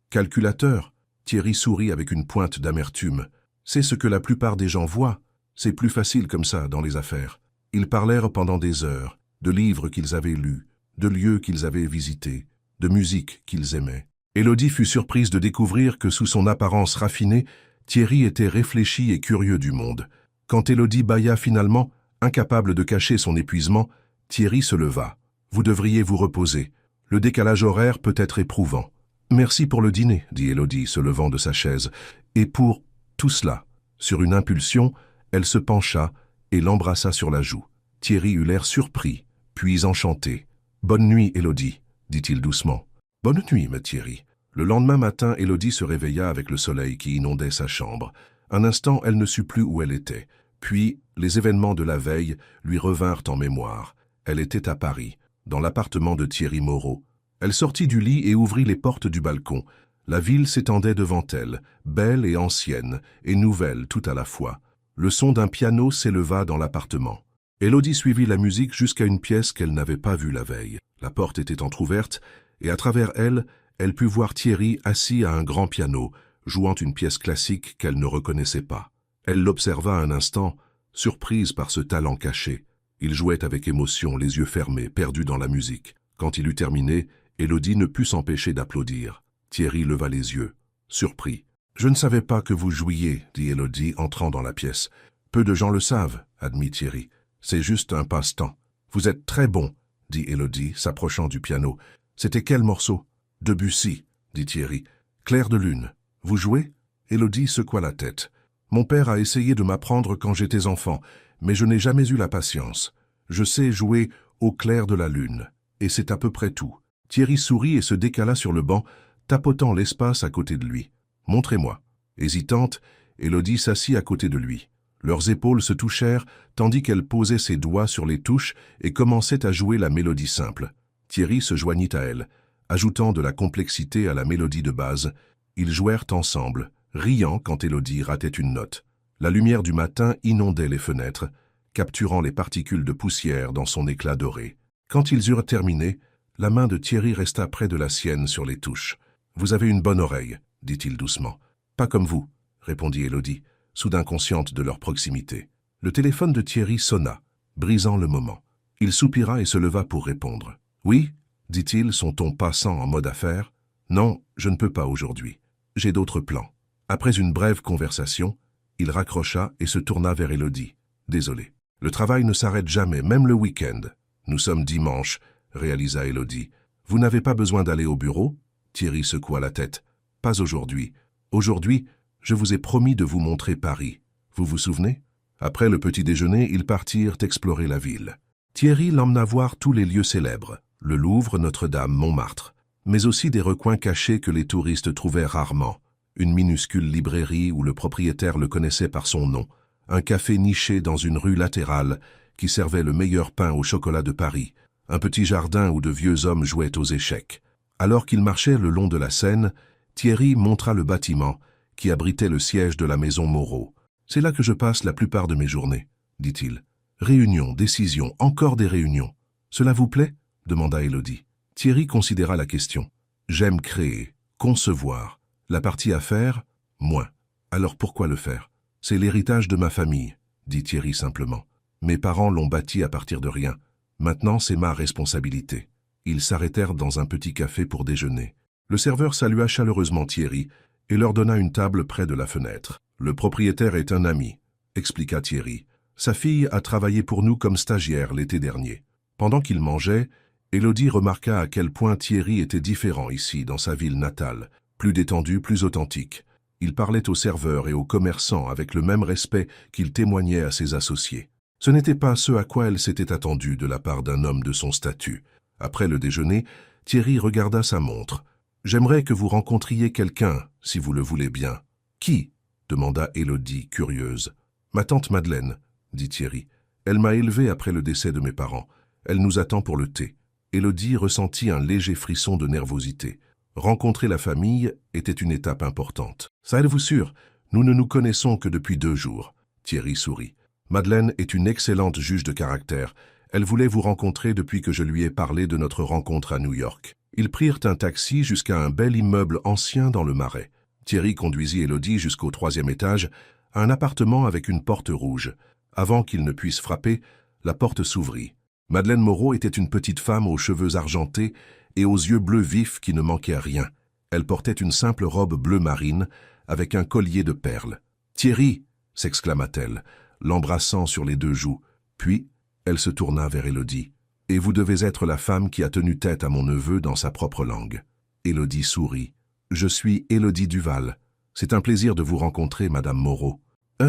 calculateur ?» Thierry sourit avec une pointe d'amertume. « C'est ce que la plupart des gens voient. C'est plus facile comme ça dans les affaires. » Ils parlèrent pendant des heures, de livres qu'ils avaient lus, de lieux qu'ils avaient visités, de musique qu'ils aimaient. Élodie fut surprise de découvrir que sous son apparence raffinée, Thierry était réfléchi et curieux du monde. Quand Élodie bâilla finalement, incapable de cacher son épuisement, Thierry se leva. « Vous devriez vous reposer. Le décalage horaire peut être éprouvant. »« Merci pour le dîner, » dit Élodie, se levant de sa chaise. « Et pour tout cela. » Sur une impulsion, elle se pencha et l'embrassa sur la joue. Thierry eut l'air surpris, puis enchanté. « Bonne nuit, Élodie, » dit-il doucement. « Bonne nuit, ma Thierry. » Le lendemain matin, Élodie se réveilla avec le soleil qui inondait sa chambre. Un instant, elle ne sut plus où elle était. Puis, les événements de la veille lui revinrent en mémoire. Elle était à Paris, dans l'appartement de Thierry Moreau. Elle sortit du lit et ouvrit les portes du balcon. La ville s'étendait devant elle, belle et ancienne, et nouvelle tout à la fois. Le son d'un piano s'éleva dans l'appartement. Élodie suivit la musique jusqu'à une pièce qu'elle n'avait pas vue la veille. La porte était entr'ouverte, et à travers elle, elle put voir Thierry assis à un grand piano, jouant une pièce classique qu'elle ne reconnaissait pas. Elle l'observa un instant, surprise par ce talent caché. Il jouait avec émotion, les yeux fermés, perdu dans la musique. Quand il eut terminé, Élodie ne put s'empêcher d'applaudir. Thierry leva les yeux, surpris. « Je ne savais pas que vous jouiez, » dit Élodie, entrant dans la pièce. « Peu de gens le savent, » admit Thierry. « C'est juste un passe-temps. »« Vous êtes très bon, » dit Élodie, s'approchant du piano. « C'était quel morceau ?»« Debussy, » dit Thierry. « Clair de lune. Vous jouez ?» Élodie secoua la tête. « Mon père a essayé de m'apprendre quand j'étais enfant, mais je n'ai jamais eu la patience. Je sais jouer au clair de la lune, et c'est à peu près tout. » Thierry sourit et se décala sur le banc, tapotant l'espace à côté de lui. « Montrez-moi. » Hésitante, Élodie s'assit à côté de lui. Leurs épaules se touchèrent, tandis qu'elle posait ses doigts sur les touches et commençait à jouer la mélodie simple. Thierry se joignit à elle, ajoutant de la complexité à la mélodie de base. Ils jouèrent ensemble, riant quand Élodie ratait une note. La lumière du matin inondait les fenêtres, capturant les particules de poussière dans son éclat doré. Quand ils eurent terminé, la main de Thierry resta près de la sienne sur les touches. « Vous avez une bonne oreille, » dit-il doucement. « Pas comme vous, » répondit Élodie, soudain consciente de leur proximité. Le téléphone de Thierry sonna, brisant le moment. Il soupira et se leva pour répondre. « Oui » dit-il, son ton passant en mode affaire. « Non, je ne peux pas aujourd'hui. J'ai d'autres plans. » Après une brève conversation, il raccrocha et se tourna vers Élodie. « Désolé. Le travail ne s'arrête jamais, même le week-end. Nous sommes dimanche, » réalisa Élodie. « Vous n'avez pas besoin d'aller au bureau ?» Thierry secoua la tête. « Pas aujourd'hui. Aujourd'hui, je vous ai promis de vous montrer Paris. Vous vous souvenez ?» Après le petit déjeuner, ils partirent explorer la ville. Thierry l'emmena voir tous les lieux célèbres, le Louvre, Notre-Dame, Montmartre, mais aussi des recoins cachés que les touristes trouvaient rarement. Une minuscule librairie où le propriétaire le connaissait par son nom, un café niché dans une rue latérale qui servait le meilleur pain au chocolat de Paris, un petit jardin où de vieux hommes jouaient aux échecs. Alors qu'ils marchaient le long de la Seine, Thierry montra le bâtiment qui abritait le siège de la maison Moreau. « C'est là que je passe la plupart de mes journées, » dit-il. « Réunions, décisions, encore des réunions. Cela vous plaît ?» demanda Élodie. Thierry considéra la question. « J'aime créer, concevoir. La partie à faire, moins. Alors pourquoi le faire ? C'est l'héritage de ma famille, » dit Thierry simplement. « Mes parents l'ont bâti à partir de rien. Maintenant, c'est ma responsabilité. » Ils s'arrêtèrent dans un petit café pour déjeuner. Le serveur salua chaleureusement Thierry et leur donna une table près de la fenêtre. « Le propriétaire est un ami, » expliqua Thierry. « Sa fille a travaillé pour nous comme stagiaire l'été dernier. » Pendant qu'ils mangeaient, Élodie remarqua à quel point Thierry était différent ici, dans sa ville natale, plus détendu, plus authentique. Il parlait aux serveurs et aux commerçants avec le même respect qu'il témoignait à ses associés. Ce n'était pas ce à quoi elle s'était attendue de la part d'un homme de son statut. Après le déjeuner, Thierry regarda sa montre. « J'aimerais que vous rencontriez quelqu'un, si vous le voulez bien. »« Qui ?» demanda Élodie, curieuse. « Ma tante Madeleine, » dit Thierry. « Elle m'a élevé après le décès de mes parents. Elle nous attend pour le thé. » Élodie ressentit un léger frisson de nervosité. Rencontrer la famille était une étape importante. « Ça êtes-vous sûr ? Nous ne nous connaissons que depuis 2 jours. » Thierry sourit. « Madeleine est une excellente juge de caractère. Elle voulait vous rencontrer depuis que je lui ai parlé de notre rencontre à New York. » Ils prirent un taxi jusqu'à un bel immeuble ancien dans le Marais. Thierry conduisit Élodie jusqu'au 3e étage, à un appartement avec une porte rouge. Avant qu'il ne puisse frapper, la porte s'ouvrit. Madeleine Moreau était une petite femme aux cheveux argentés et aux yeux bleus vifs qui ne manquaient à rien. Elle portait une simple robe bleu marine avec un collier de perles. « Thierry !» s'exclama-t-elle, l'embrassant sur les 2 joues. Puis, elle se tourna vers Élodie. « Et vous devez être la femme qui a tenu tête à mon neveu dans sa propre langue. » Élodie sourit. « Je suis Élodie Duval. C'est un plaisir de vous rencontrer, Madame Moreau. »«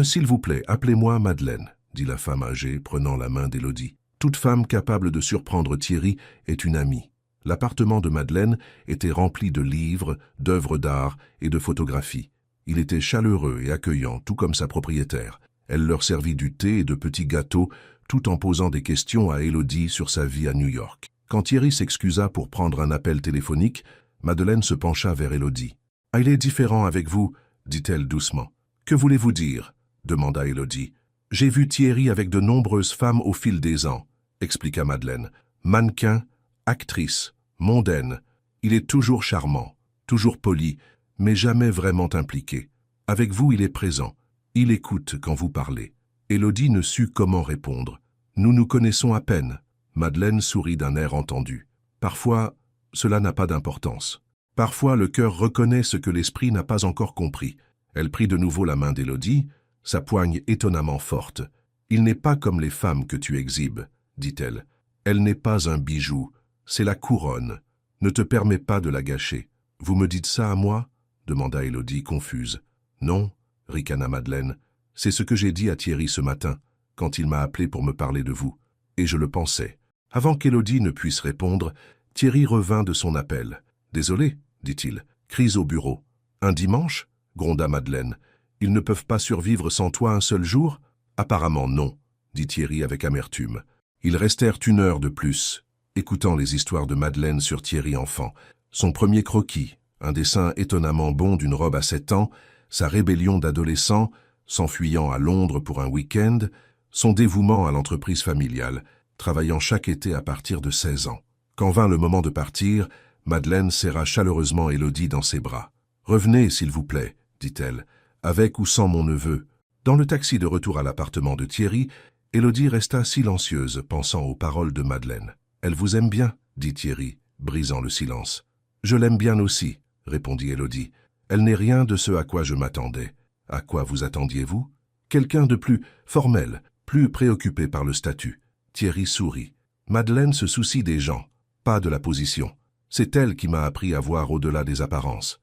S'il vous plaît, appelez-moi Madeleine, » dit la femme âgée, prenant la main d'Élodie. Toute femme capable de surprendre Thierry est une amie. L'appartement de Madeleine était rempli de livres, d'œuvres d'art et de photographies. Il était chaleureux et accueillant, tout comme sa propriétaire. Elle leur servit du thé et de petits gâteaux, tout en posant des questions à Élodie sur sa vie à New York. Quand Thierry s'excusa pour prendre un appel téléphonique, Madeleine se pencha vers Élodie. « Ah, il est différent avec vous, dit-elle doucement. « Que voulez-vous dire » demanda Élodie. « J'ai vu Thierry avec de nombreuses femmes au fil des ans, expliqua Madeleine. Mannequin, actrice, mondaine. Il est toujours charmant, toujours poli, mais jamais vraiment impliqué. Avec vous, il est présent. Il écoute quand vous parlez. » Élodie ne sut comment répondre. « Nous nous connaissons à peine. » Madeleine sourit d'un air entendu. « Parfois, cela n'a pas d'importance. Parfois, le cœur reconnaît ce que l'esprit n'a pas encore compris. » Elle prit de nouveau la main d'Élodie, sa poigne étonnamment forte. « Il n'est pas comme les femmes que tu exhibes, » dit-elle. « Elle n'est pas un bijou, c'est la couronne. Ne te permets pas de la gâcher. »« Vous me dites ça à moi » demanda Élodie, confuse. « Non, » ricana Madeleine. « C'est ce que j'ai dit à Thierry ce matin, quand il m'a appelé pour me parler de vous. Et je le pensais. » Avant qu'Élodie ne puisse répondre, Thierry revint de son appel. « Désolé, » dit-il. « Crise au bureau. »« Un dimanche » gronda Madeleine. « Ils ne peuvent pas survivre sans toi un seul jour ?»« Apparemment non, » dit Thierry avec amertume. Ils restèrent 1 heure de plus, écoutant les histoires de Madeleine sur Thierry enfant. Son premier croquis, un dessin étonnamment bon d'une robe à 7 ans, sa rébellion d'adolescent, s'enfuyant à Londres pour un week-end, son dévouement à l'entreprise familiale, travaillant chaque été à partir de 16 ans. Quand vint le moment de partir, Madeleine serra chaleureusement Élodie dans ses bras. « Revenez, s'il vous plaît, » dit-elle, « avec ou sans mon neveu. » Dans le taxi de retour à l'appartement de Thierry, Élodie resta silencieuse, pensant aux paroles de Madeleine. « Elle vous aime bien, » dit Thierry, brisant le silence. « Je l'aime bien aussi, » répondit Élodie. « Elle n'est rien de ce à quoi je m'attendais. » « À quoi vous attendiez-vous » ? « Quelqu'un de plus formel, plus préoccupé par le statut. » Thierry sourit. « Madeleine se soucie des gens, pas de la position. C'est elle qui m'a appris à voir au-delà des apparences. »«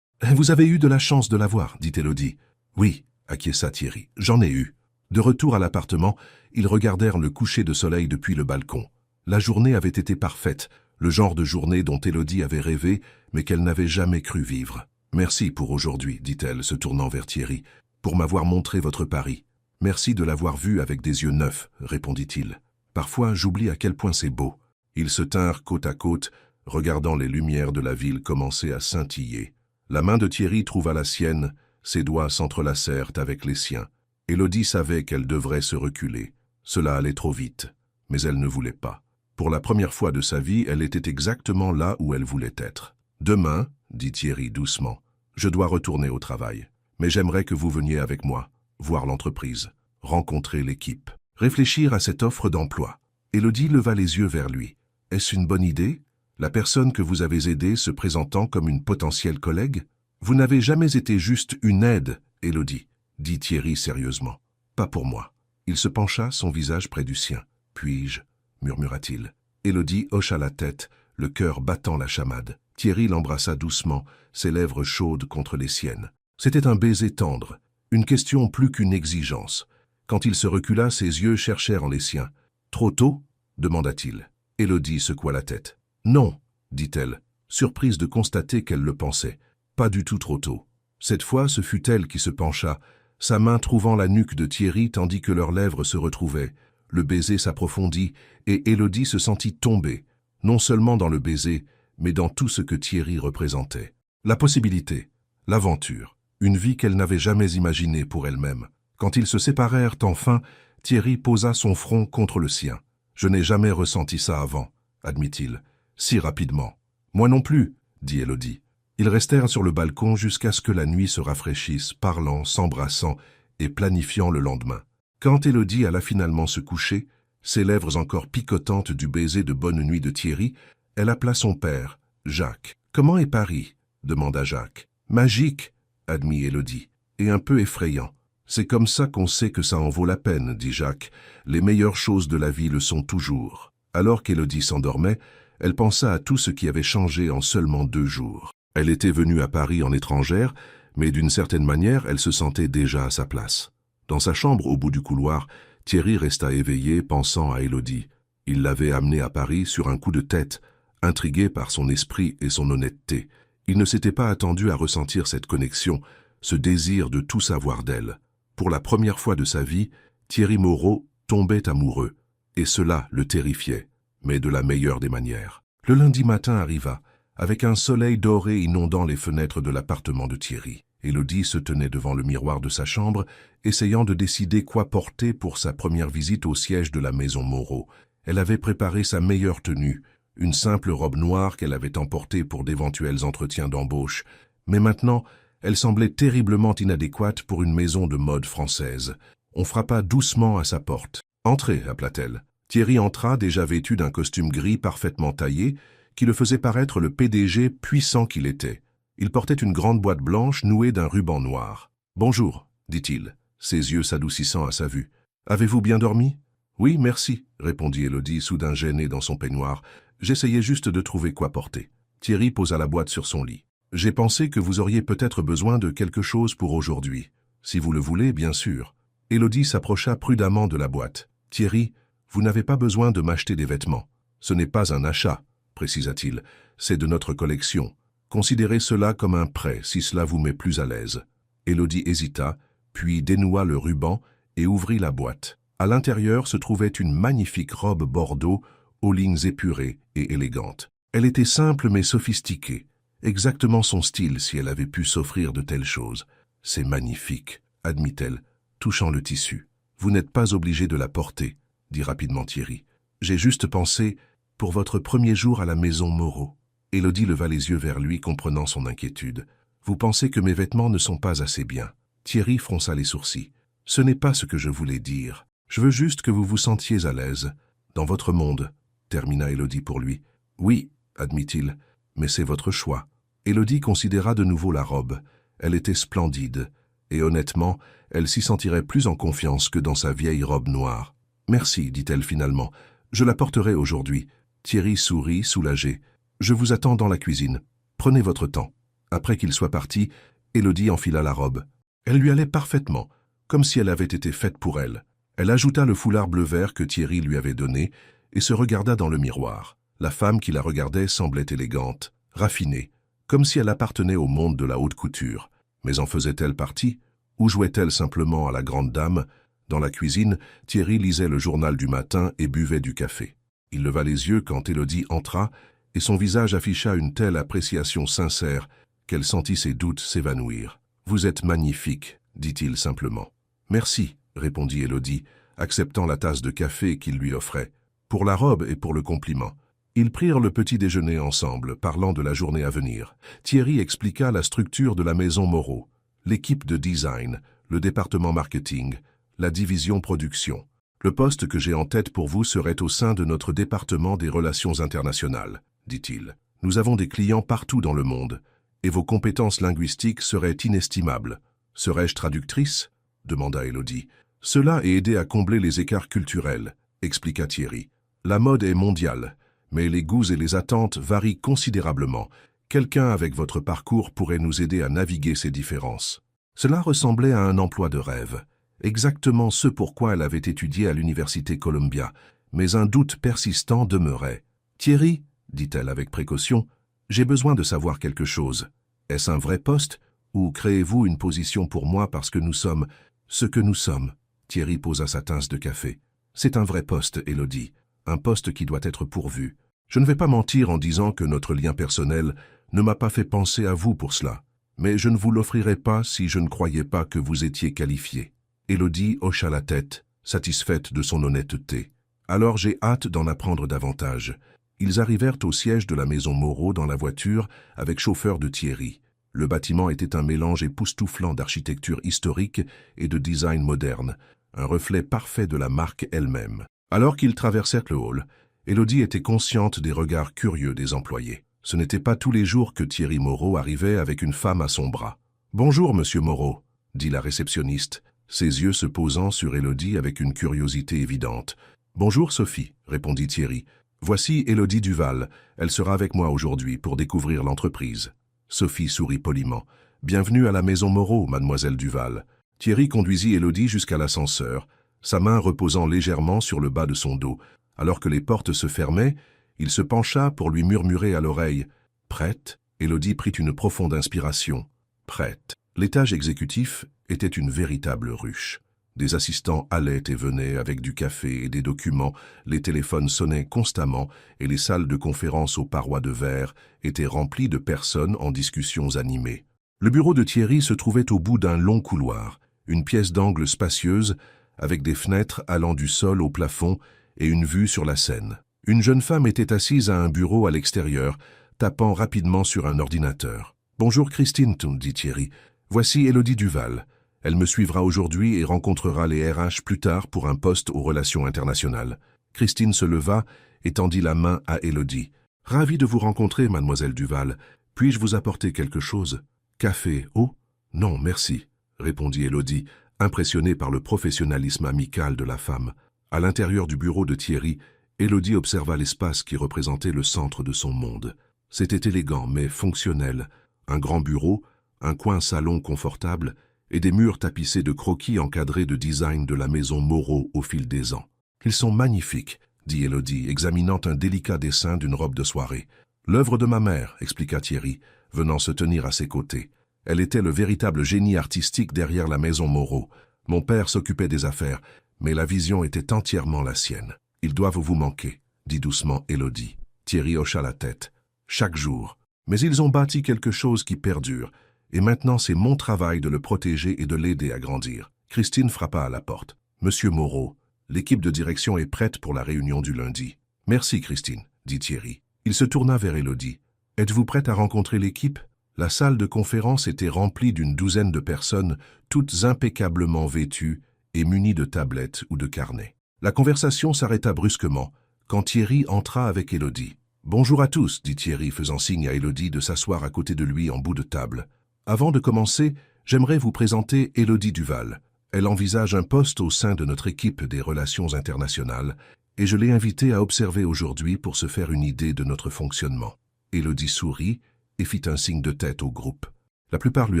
Vous avez eu de la chance de la voir, » dit Élodie. « Oui, » acquiesça Thierry, « j'en ai eu. » De retour à l'appartement, ils regardèrent le coucher de soleil depuis le balcon. La journée avait été parfaite, le genre de journée dont Élodie avait rêvé, mais qu'elle n'avait jamais cru vivre. « Merci pour aujourd'hui, » dit-elle, se tournant vers Thierry, « pour m'avoir montré votre Paris. Merci de l'avoir vu avec des yeux neufs, » répondit-il. « Parfois, j'oublie à quel point c'est beau. » Ils se tinrent côte à côte, regardant les lumières de la ville commencer à scintiller. La main de Thierry trouva la sienne, ses doigts s'entrelacèrent avec les siens. Élodie savait qu'elle devrait se reculer. Cela allait trop vite, mais elle ne voulait pas. Pour la première fois de sa vie, elle était exactement là où elle voulait être. « Demain, » dit Thierry doucement, « je dois retourner au travail. Mais j'aimerais que vous veniez avec moi, voir l'entreprise, rencontrer l'équipe, réfléchir à cette offre d'emploi. » Élodie leva les yeux vers lui. « Est-ce une bonne idée ? La personne que vous avez aidée se présentant comme une potentielle collègue ? Vous n'avez jamais été juste une aide, Élodie, » dit Thierry sérieusement. « Pas pour moi. » Il se pencha, son visage près du sien. « Puis-je » murmura-t-il. Élodie hocha la tête, le cœur battant la chamade. Thierry l'embrassa doucement, ses lèvres chaudes contre les siennes. C'était un baiser tendre, une question plus qu'une exigence. Quand il se recula, ses yeux cherchèrent en les siens. « Trop tôt » demanda-t-il. Élodie secoua la tête. « Non » dit-elle, surprise de constater qu'elle le pensait. « Pas du tout trop tôt. » Cette fois, ce fut elle qui se pencha, sa main trouvant la nuque de Thierry tandis que leurs lèvres se retrouvaient. Le baiser s'approfondit et Élodie se sentit tomber, non seulement dans le baiser, mais dans tout ce que Thierry représentait. La possibilité, l'aventure, une vie qu'elle n'avait jamais imaginée pour elle-même. Quand ils se séparèrent enfin, Thierry posa son front contre le sien. « Je n'ai jamais ressenti ça avant, » admit-il, si rapidement. « Moi non plus, » dit Élodie. Ils restèrent sur le balcon jusqu'à ce que la nuit se rafraîchisse, parlant, s'embrassant et planifiant le lendemain. Quand Élodie alla finalement se coucher, ses lèvres encore picotantes du baiser de bonne nuit de Thierry, elle appela son père, Jacques. « Comment est Paris » demanda Jacques. « Magique, » admit Élodie, « et un peu effrayant. »« C'est comme ça qu'on sait que ça en vaut la peine, » dit Jacques. « Les meilleures choses de la vie le sont toujours. » Alors qu'Élodie s'endormait, elle pensa à tout ce qui avait changé en seulement 2 jours. Elle était venue à Paris en étrangère, mais d'une certaine manière, elle se sentait déjà à sa place. Dans sa chambre, au bout du couloir, Thierry resta éveillé, pensant à Élodie. Il l'avait amenée à Paris sur un coup de tête, intrigué par son esprit et son honnêteté. Il ne s'était pas attendu à ressentir cette connexion, ce désir de tout savoir d'elle. Pour la première fois de sa vie, Thierry Moreau tombait amoureux, et cela le terrifiait, mais de la meilleure des manières. Le lundi matin arriva. avec un soleil doré inondant les fenêtres de l'appartement de Thierry. Élodie se tenait devant le miroir de sa chambre, essayant de décider quoi porter pour sa première visite au siège de la maison Moreau. Elle avait préparé sa meilleure tenue, une simple robe noire qu'elle avait emportée pour d'éventuels entretiens d'embauche. Mais maintenant, elle semblait terriblement inadéquate pour une maison de mode française. On frappa doucement à sa porte. « Entrez » appela-t-elle. Thierry entra, déjà vêtu d'un costume gris parfaitement taillé, qui le faisait paraître le PDG puissant qu'il était. Il portait une grande boîte blanche nouée d'un ruban noir. « Bonjour » dit-il, ses yeux s'adoucissant à sa vue. « Avez-vous bien dormi ?»« Oui, merci » répondit Élodie, soudain gênée dans son peignoir. « J'essayais juste de trouver quoi porter. » Thierry posa la boîte sur son lit. « J'ai pensé que vous auriez peut-être besoin de quelque chose pour aujourd'hui. Si vous le voulez, bien sûr. » Élodie s'approcha prudemment de la boîte. « Thierry, vous n'avez pas besoin de m'acheter des vêtements. Ce n'est pas un achat, précisa-t-il. C'est de notre collection. Considérez cela comme un prêt, si cela vous met plus à l'aise. » Élodie hésita, puis dénoua le ruban et ouvrit la boîte. À l'intérieur se trouvait une magnifique robe bordeaux aux lignes épurées et élégantes. Elle était simple mais sophistiquée, exactement son style si elle avait pu s'offrir de telles choses. « C'est magnifique, » admit-elle, touchant le tissu. « Vous n'êtes pas obligé de la porter, » dit rapidement Thierry. « J'ai juste pensé, pour votre premier jour à la maison Moreau. » Élodie leva les yeux vers lui, comprenant son inquiétude. « Vous pensez que mes vêtements ne sont pas assez bien. » Thierry fronça les sourcils. « Ce n'est pas ce que je voulais dire. Je veux juste que vous vous sentiez à l'aise. Dans votre monde, » termina Élodie pour lui. « Oui, » admit-il, « mais c'est votre choix. » Élodie considéra de nouveau la robe. Elle était splendide, et honnêtement, elle s'y sentirait plus en confiance que dans sa vieille robe noire. « Merci, dit-elle finalement. Je la porterai aujourd'hui. » Thierry sourit, soulagé. « Je vous attends dans la cuisine. Prenez votre temps. » Après qu'il soit parti, Élodie enfila la robe. Elle lui allait parfaitement, comme si elle avait été faite pour elle. Elle ajouta le foulard bleu-vert que Thierry lui avait donné et se regarda dans le miroir. La femme qui la regardait semblait élégante, raffinée, comme si elle appartenait au monde de la haute couture. Mais en faisait-elle partie? Ou jouait-elle simplement à la grande dame? Dans la cuisine, Thierry lisait le journal du matin et buvait du café. Il leva les yeux quand Élodie entra et son visage afficha une telle appréciation sincère qu'elle sentit ses doutes s'évanouir. « Vous êtes magnifique, » dit-il simplement. « Merci, » répondit Élodie, acceptant la tasse de café qu'il lui offrait, pour la robe et pour le compliment. Ils prirent le petit déjeuner ensemble, parlant de la journée à venir. Thierry expliqua la structure de la maison Moreau, l'équipe de design, le département marketing, la division production. « Le poste que j'ai en tête pour vous serait au sein de notre département des relations internationales, » dit-il. « Nous avons des clients partout dans le monde, et vos compétences linguistiques seraient inestimables. Serais-je traductrice ?» demanda Élodie. « Cela est aider à combler les écarts culturels, » expliqua Thierry. « La mode est mondiale, mais les goûts et les attentes varient considérablement. Quelqu'un avec votre parcours pourrait nous aider à naviguer ces différences. » Cela ressemblait à un emploi de rêve, exactement ce pourquoi elle avait étudié à l'université Columbia, mais un doute persistant demeurait. « Thierry, » dit-elle avec précaution, « j'ai besoin de savoir quelque chose. Est-ce un vrai poste, ou créez-vous une position pour moi parce que nous sommes ce que nous sommes ?» Thierry posa sa tasse de café. « C'est un vrai poste, Élodie, un poste qui doit être pourvu. Je ne vais pas mentir en disant que notre lien personnel ne m'a pas fait penser à vous pour cela, mais je ne vous l'offrirai pas si je ne croyais pas que vous étiez qualifié. » Élodie hocha la tête, satisfaite de son honnêteté. « Alors j'ai hâte d'en apprendre davantage. » Ils arrivèrent au siège de la maison Moreau dans la voiture avec chauffeur de Thierry. Le bâtiment était un mélange époustouflant d'architecture historique et de design moderne, un reflet parfait de la marque elle-même. Alors qu'ils traversèrent le hall, Élodie était consciente des regards curieux des employés. Ce n'était pas tous les jours que Thierry Moreau arrivait avec une femme à son bras. « Bonjour, monsieur Moreau », dit la réceptionniste, ses yeux se posant sur Élodie avec une curiosité évidente. « Bonjour, Sophie », répondit Thierry. « Voici Élodie Duval. Elle sera avec moi aujourd'hui pour découvrir l'entreprise. » Sophie sourit poliment. « Bienvenue à la maison Moreau, mademoiselle Duval. » Thierry conduisit Élodie jusqu'à l'ascenseur, sa main reposant légèrement sur le bas de son dos. Alors que les portes se fermaient, il se pencha pour lui murmurer à l'oreille « Prête ?» Élodie prit une profonde inspiration. « Prête ?» L'étage exécutif était une véritable ruche. Des assistants allaient et venaient avec du café et des documents, les téléphones sonnaient constamment et les salles de conférence aux parois de verre étaient remplies de personnes en discussions animées. Le bureau de Thierry se trouvait au bout d'un long couloir, une pièce d'angle spacieuse avec des fenêtres allant du sol au plafond et une vue sur la Seine. Une jeune femme était assise à un bureau à l'extérieur, tapant rapidement sur un ordinateur. « Bonjour Christine », dit Thierry. « Voici Élodie Duval. Elle me suivra aujourd'hui et rencontrera les RH plus tard pour un poste aux relations internationales. » Christine se leva et tendit la main à Élodie. « Ravi de vous rencontrer, mademoiselle Duval. Puis-je vous apporter quelque chose? Café, eau? Non, merci, » répondit Élodie, impressionnée par le professionnalisme amical de la femme. À l'intérieur du bureau de Thierry, Élodie observa l'espace qui représentait le centre de son monde. C'était élégant mais fonctionnel. Un grand bureau, un coin salon confortable et des murs tapissés de croquis encadrés de design de la maison Moreau au fil des ans. « Ils sont magnifiques, » dit Élodie, examinant un délicat dessin d'une robe de soirée. « L'œuvre de ma mère, » expliqua Thierry, venant se tenir à ses côtés. Elle était le véritable génie artistique derrière la maison Moreau. Mon père s'occupait des affaires, mais la vision était entièrement la sienne. « Ils doivent vous manquer, » dit doucement Élodie. Thierry hocha la tête. « Chaque jour. Mais ils ont bâti quelque chose qui perdure, et maintenant c'est mon travail de le protéger et de l'aider à grandir. » Christine frappa à la porte. « Monsieur Moreau, l'équipe de direction est prête pour la réunion du lundi. »« Merci Christine, » dit Thierry. Il se tourna vers Élodie. « Êtes-vous prête à rencontrer l'équipe ?» La salle de conférence était remplie d'une douzaine de personnes, toutes impeccablement vêtues et munies de tablettes ou de carnets. La conversation s'arrêta brusquement, quand Thierry entra avec Élodie. « Bonjour à tous, » dit Thierry, faisant signe à Élodie de s'asseoir à côté de lui en bout de table. « Avant de commencer, j'aimerais vous présenter Élodie Duval. Elle envisage un poste au sein de notre équipe des relations internationales, et je l'ai invitée à observer aujourd'hui pour se faire une idée de notre fonctionnement. » Élodie sourit et fit un signe de tête au groupe. La plupart lui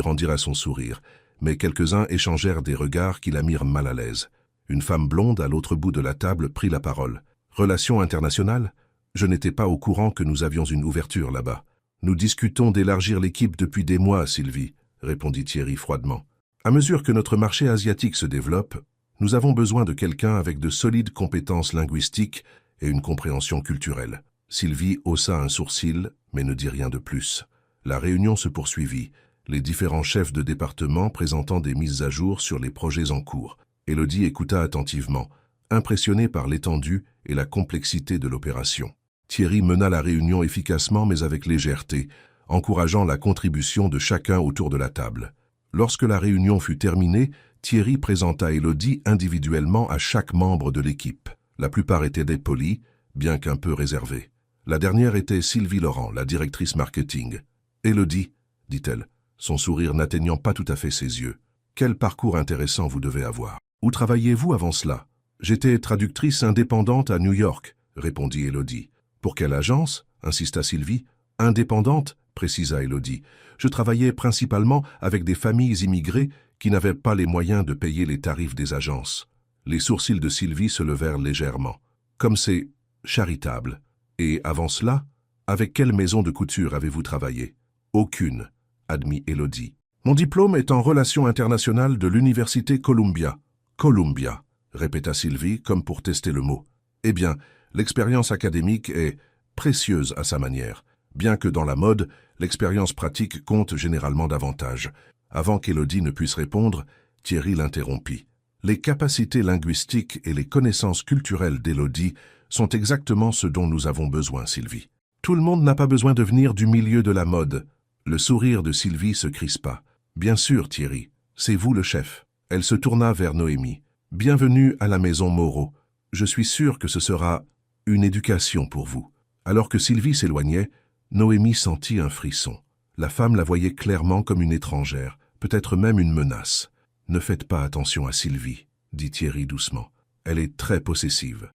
rendirent son sourire, mais quelques-uns échangèrent des regards qui la mirent mal à l'aise. Une femme blonde à l'autre bout de la table prit la parole. « Relations internationales ? Je n'étais pas au courant que nous avions une ouverture là-bas. »« Nous discutons d'élargir l'équipe depuis des mois, Sylvie, » répondit Thierry froidement. « À mesure que notre marché asiatique se développe, nous avons besoin de quelqu'un avec de solides compétences linguistiques et une compréhension culturelle. » Sylvie haussa un sourcil, mais ne dit rien de plus. La réunion se poursuivit, les différents chefs de département présentant des mises à jour sur les projets en cours. Élodie écouta attentivement, impressionnée par l'étendue et la complexité de l'opération. Thierry mena la réunion efficacement mais avec légèreté, encourageant la contribution de chacun autour de la table. Lorsque la réunion fut terminée, Thierry présenta Élodie individuellement à chaque membre de l'équipe. La plupart étaient des polis, bien qu'un peu réservés. La dernière était Sylvie Laurent, la directrice marketing. « Élodie, » dit-elle, son sourire n'atteignant pas tout à fait ses yeux. « Quel parcours intéressant vous devez avoir. Où travailliez-vous avant cela ?»« J'étais traductrice indépendante à New York, » répondit Élodie. « Pour quelle agence ?» insista Sylvie. « Indépendante, » précisa Élodie. « Je travaillais principalement avec des familles immigrées qui n'avaient pas les moyens de payer les tarifs des agences. » Les sourcils de Sylvie se levèrent légèrement. « Comme c'est charitable. Et avant cela, avec quelle maison de couture avez-vous travaillé ?»« Aucune, » admit Élodie. « Mon diplôme est en relations internationales de l'université Columbia. »« Columbia, » répéta Sylvie comme pour tester le mot. « Eh bien, l'expérience académique est précieuse à sa manière, bien que dans la mode, l'expérience pratique compte généralement davantage. » Avant qu'Élodie ne puisse répondre, Thierry l'interrompit. « Les capacités linguistiques et les connaissances culturelles d'Élodie sont exactement ce dont nous avons besoin, Sylvie. Tout le monde n'a pas besoin de venir du milieu de la mode. » Le sourire de Sylvie se crispa. « Bien sûr, Thierry, c'est vous le chef. » Elle se tourna vers Noémie. « Bienvenue à la maison Moreau. Je suis sûr que ce sera une éducation pour vous. » Alors que Sylvie s'éloignait, Noémie sentit un frisson. La femme la voyait clairement comme une étrangère, peut-être même une menace. « Ne faites pas attention à Sylvie, » dit Thierry doucement. « Elle est très possessive. »«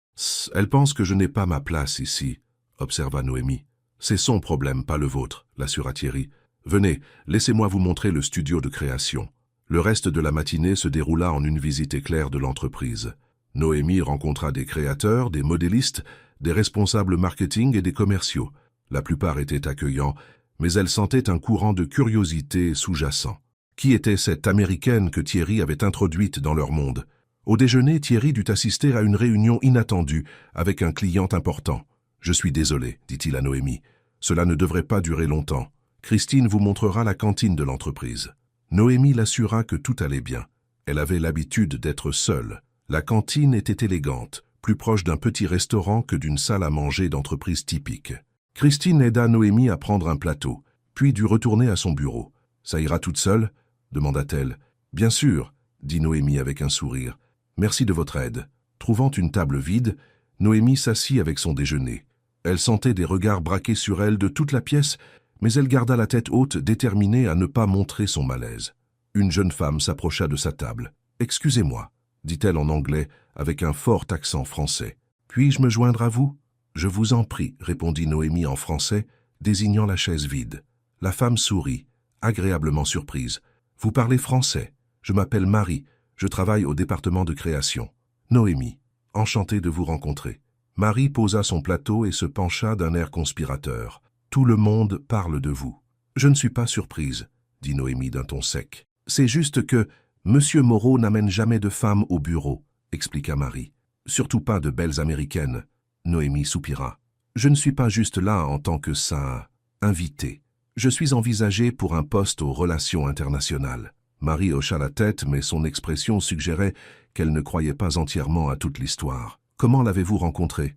Elle pense que je n'ai pas ma place ici, » observa Noémie. « C'est son problème, pas le vôtre, » l'assura Thierry. « Venez, laissez-moi vous montrer le studio de création. » Le reste de la matinée se déroula en une visite éclair de l'entreprise. Noémie rencontra des créateurs, des modélistes, des responsables marketing et des commerciaux. La plupart étaient accueillants, mais elle sentait un courant de curiosité sous-jacent. Qui était cette Américaine que Thierry avait introduite dans leur monde? Au déjeuner, Thierry dut assister à une réunion inattendue avec un client important. « Je suis désolé, dit-il à Noémie. Cela ne devrait pas durer longtemps. Christine vous montrera la cantine de l'entreprise. » Noémie l'assura que tout allait bien. Elle avait l'habitude d'être seule. La cantine était élégante, plus proche d'un petit restaurant que d'une salle à manger d'entreprise typique. Christine aida Noémie à prendre un plateau, puis dut retourner à son bureau. « Ça ira toute seule ?» demanda-t-elle. « Bien sûr, » dit Noémie avec un sourire. « Merci de votre aide. » Trouvant une table vide, Noémie s'assit avec son déjeuner. Elle sentait des regards braqués sur elle de toute la pièce, mais elle garda la tête haute, déterminée à ne pas montrer son malaise. Une jeune femme s'approcha de sa table. « Excusez-moi, » dit-elle en anglais avec un fort accent français. « Puis-je me joindre à vous ?»« Je vous en prie, » répondit Noémie en français, désignant la chaise vide. La femme sourit, agréablement surprise. « Vous parlez français. Je m'appelle Marie. Je travaille au département de création. »« Noémie, enchantée de vous rencontrer. » Marie posa son plateau et se pencha d'un air conspirateur. « Tout le monde parle de vous. »« Je ne suis pas surprise, » dit Noémie d'un ton sec. « C'est juste que Monsieur Moreau n'amène jamais de femmes au bureau, » expliqua Marie. « Surtout pas de belles américaines. » Noémie soupira. « Je ne suis pas juste là en tant que sa invitée. Je suis envisagée pour un poste aux relations internationales. » Marie hocha la tête, mais son expression suggérait qu'elle ne croyait pas entièrement à toute l'histoire. « Comment l'avez-vous rencontré ?»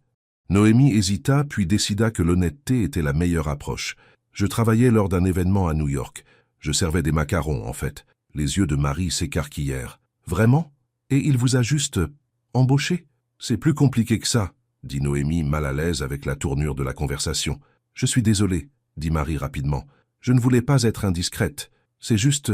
Noémie hésita, puis décida que l'honnêteté était la meilleure approche. « Je travaillais lors d'un événement à New York. Je servais des macarons, en fait. » Les yeux de Marie s'écarquillèrent. « Vraiment? Et il vous a juste embauché ?»« C'est plus compliqué que ça, » dit Noémie, mal à l'aise avec la tournure de la conversation. « Je suis désolée, » dit Marie rapidement. « Je ne voulais pas être indiscrète. C'est juste